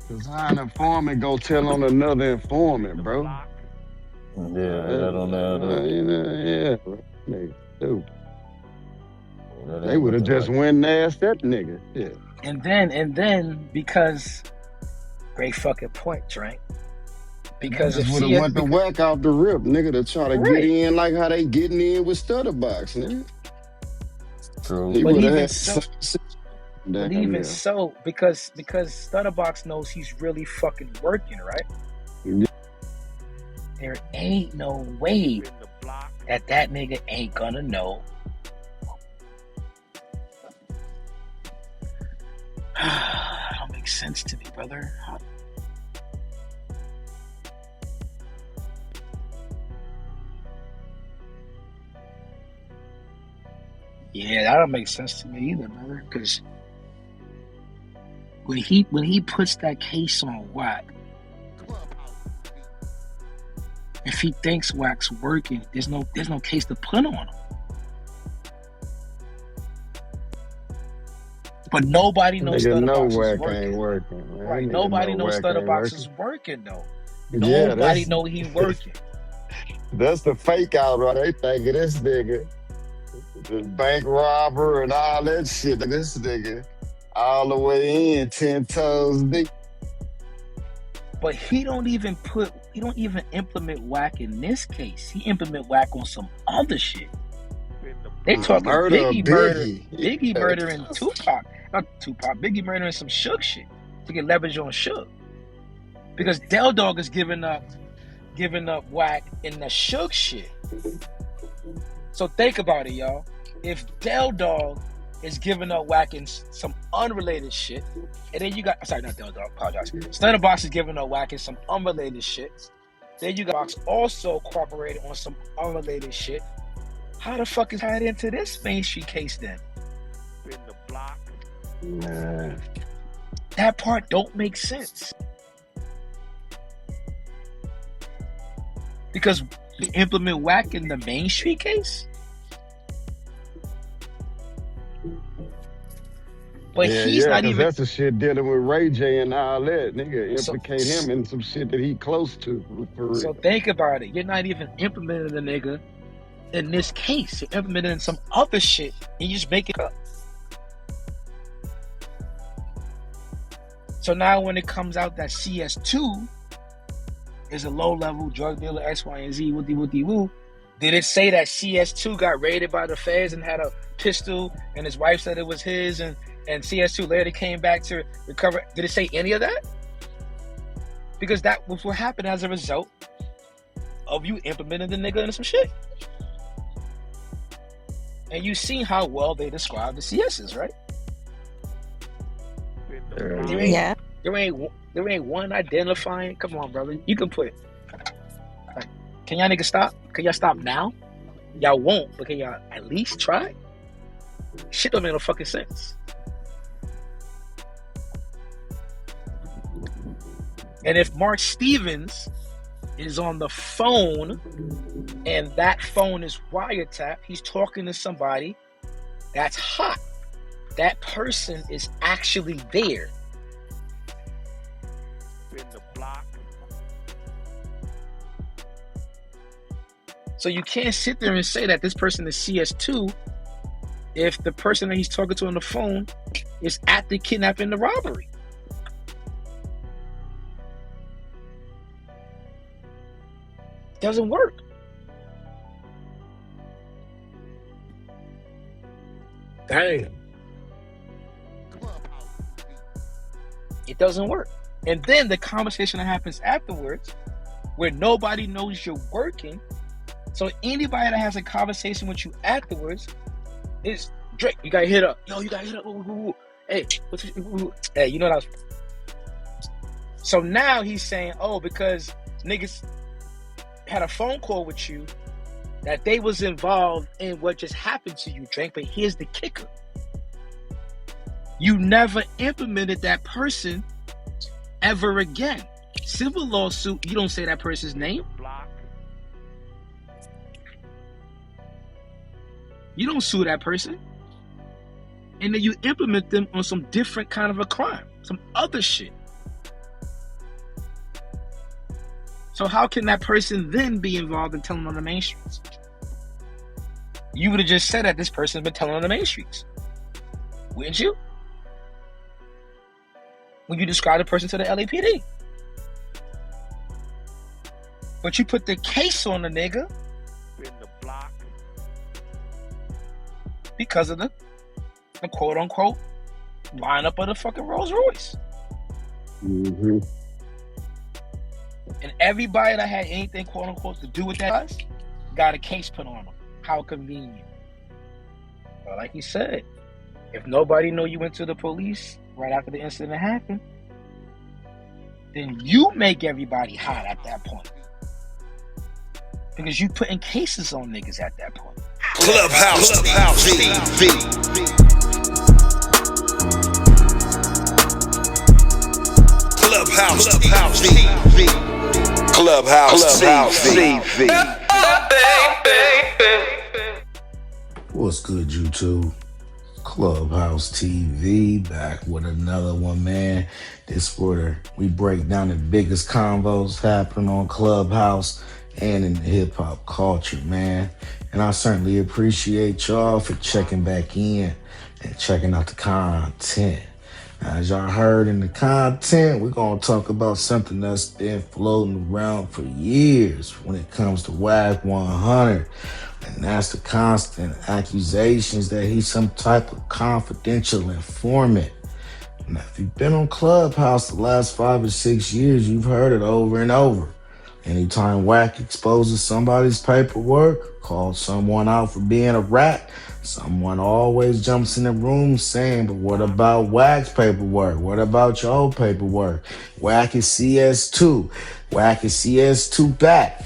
Cause how an informant go tell on another informant, bro? Yeah, that don't add up. Yeah, nigga, dude. They would have just went and asked that nigga. Yeah. And then because great fucking point, right? Because if would have went the Wack out the rip, nigga, to try to get in like how they getting in with Stutterbox, nigga. True. But even so, because Stutterbox knows he's really fucking working, right? Yeah. There ain't no way that nigga ain't gonna know. That don't make sense to me, brother. Yeah, that don't make sense to me either, brother. Because when he puts that case on Wack, if he thinks Wack's working, there's no case to put on him. But nobody knows Stutterbox is working. Right? Nobody knows Stutterbox is working though. Nobody know he working. That's the fake out, right? They think of this nigga, the bank robber and all that shit. This nigga, all the way in 10 toes deep. But he don't even implement Wack in this case. He implement Wack on some other shit. They talking Biggie murdering Tupac. Not Tupac, Biggie murdering some Shaq shit to get leverage on Shaq. Because Del Dog is giving up Wack in the Shaq shit. So think about it, y'all. If Del Dog is giving up Wack in some unrelated shit, and then you got not Del Dog, apologize. Stutterbox is giving up Wack in some unrelated shit. Then you got Box also cooperating on some unrelated shit. How the fuck is tied into this Main Street case then? In the block. Nah. That part don't make sense. Because you implement Wack in the Main Street case? But he's not even. That's the shit dealing with Ray J and all that. Nigga, implicate him in some shit that he close to. For real. So think about it. You're not even implementing the nigga in this case. You're implementing some other shit and you just make it up. So now when it comes out that CS2 is a low-level drug dealer, X, Y, and Z, woo, did it say that CS2 got raided by the feds and had a pistol and his wife said it was his and CS2 later came back to recover? Did it say any of that? Because that was what happened as a result of you implementing the nigga into some shit. And you see how well they describe the CSs, right? There ain't one identifying. Come on, brother. You can put. Like, can y'all niggas stop? Can y'all stop now? Y'all won't, but can y'all at least try? Shit don't make no fucking sense. And if Mark Stevens is on the phone and that phone is wiretapped, he's talking to somebody that's hot. That person is actually there. So you can't sit there and say that this person is CS2 if the person that he's talking to on the phone is at the kidnapping, the robbery. Doesn't work. Damn. It doesn't work. And then the conversation that happens afterwards, where nobody knows you're working. So anybody that has a conversation with you afterwards is Drake. You got hit up. Yo, you got hit up. Hey, hey, you know what I was. So now he's saying, oh, because niggas had a phone call with you, that they was involved in what just happened to you, Drake. But here's the kicker. You never implemented that person ever again. Civil lawsuit, you don't say that person's name. You don't sue that person. And then you implement them on some different kind of a crime, some other shit. So how can that person then be involved in telling on the main streets? You would have just said that this person's been telling on the main streets. Wouldn't you? When you describe the person to the LAPD. But you put the case on the nigga because of the quote unquote lineup of the fucking Rolls Royce. Mm-hmm. And everybody that had anything quote unquote to do with that got a case put on them. How convenient. Well, like he said, if nobody know you went to the police right after the incident happened, then you make everybody hot at that point. Because you putting cases on niggas at that point. Clubhouse TV. Clubhouse TV. Clubhouse TV. What's good, YouTube? Clubhouse TV back with another one, man. This where we break down the biggest convos happening on Clubhouse and in the hip-hop culture, man. And I certainly appreciate y'all for checking back in and checking out the content. As y'all heard in the content, we're going to talk about something that's been floating around for years when it comes to Wack 100. And that's the constant accusations that he's some type of confidential informant. Now, if you've been on Clubhouse the last 5 or 6 years, you've heard it over and over. Anytime Wack exposes somebody's paperwork, calls someone out for being a rat, someone always jumps in the room saying, but what about Wack's paperwork? What about your old paperwork? Wack is CS2. Wack is CS2 back.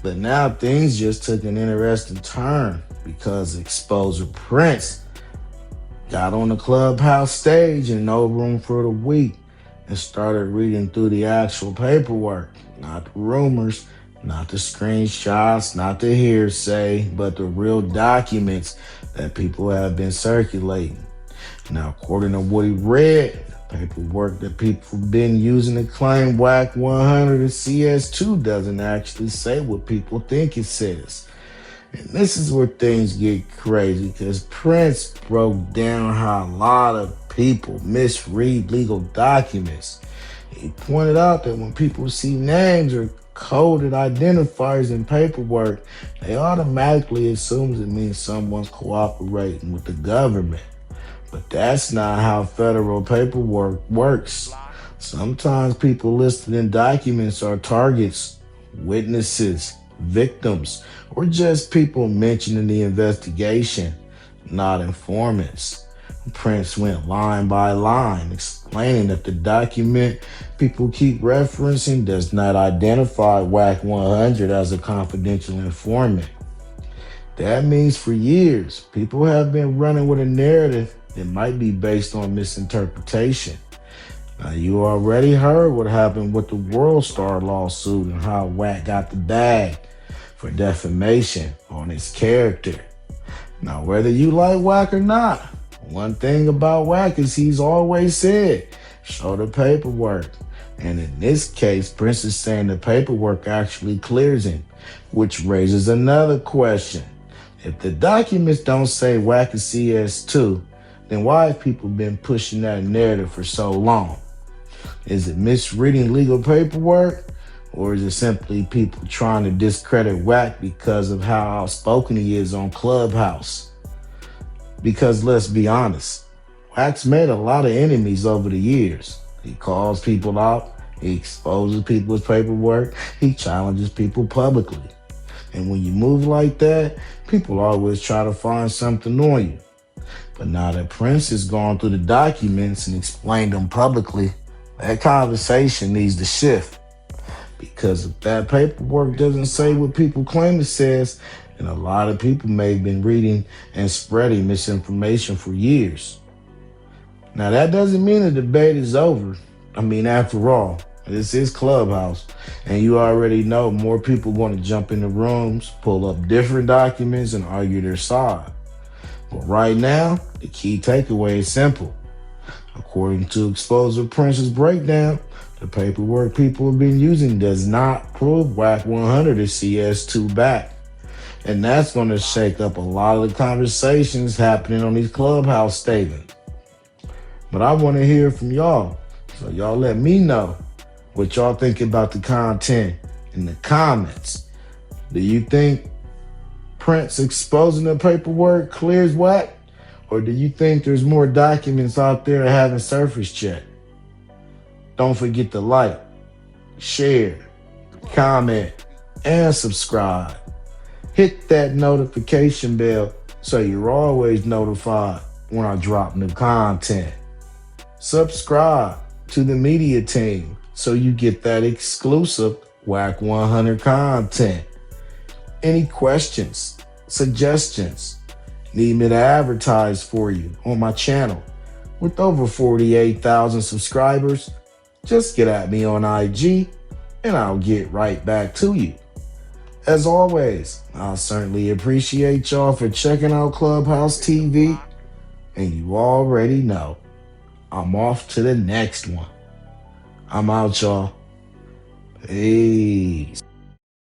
But now things just took an interesting turn because Exposure Prince got on the Clubhouse stage in No Room for the Weak and started reading through the actual paperwork. Not the rumors, not the screenshots, not the hearsay, but the real documents that people have been circulating. Now, according to what he read, the paperwork that people have been using to claim Wack 100 and CS2 doesn't actually say what people think it says. And this is where things get crazy because Prince broke down how a lot of people misread legal documents. He pointed out that when people see names or coded identifiers in paperwork, they automatically assume it means someone's cooperating with the government. But that's not how federal paperwork works. Sometimes people listed in documents are targets, witnesses, victims, or just people mentioned in the investigation, not informants. Prince went line by line, explaining that the document people keep referencing does not identify Wack 100 as a confidential informant. That means for years, people have been running with a narrative that might be based on misinterpretation. Now, you already heard what happened with the World Star lawsuit and how Wack got the bag for defamation on his character. Now, whether you like Wack or not, one thing about Wack is he's always said, show the paperwork. And in this case, Prince is saying the paperwork actually clears him, which raises another question. If the documents don't say Wack is CS2, then why have people been pushing that narrative for so long? Is it misreading legal paperwork? Or is it simply people trying to discredit Wack because of how outspoken he is on Clubhouse? Because let's be honest, Wack's made a lot of enemies over the years. He calls people out, he exposes people's paperwork, he challenges people publicly. And when you move like that, people always try to find something on you. But now that Prince has gone through the documents and explained them publicly, that conversation needs to shift. Because if that paperwork doesn't say what people claim it says, then a lot of people may have been reading and spreading misinformation for years. Now that doesn't mean the debate is over. I mean, after all, this is Clubhouse, and you already know more people want to jump in the rooms, pull up different documents, and argue their side. But right now, the key takeaway is simple. According to Exposure Prince's breakdown, the paperwork people have been using does not prove Wack 100 is CS2 back. And that's going to shake up a lot of the conversations happening on these Clubhouse statements. But I want to hear from y'all. So y'all let me know what y'all think about the content in the comments. Do you think Prince exposing the paperwork clears Wack? Or do you think there's more documents out there that haven't surfaced yet? Don't forget to like, share, comment, and subscribe. Hit that notification bell so you're always notified when I drop new content. Subscribe to the media team so you get that exclusive Wack 100 content. Any questions, suggestions, need me to advertise for you on my channel? With over 48,000 subscribers, just get at me on IG and I'll get right back to you. As always, I'll certainly appreciate y'all for checking out Clubhouse TV. And you already know, I'm off to the next one. I'm out, y'all. Peace.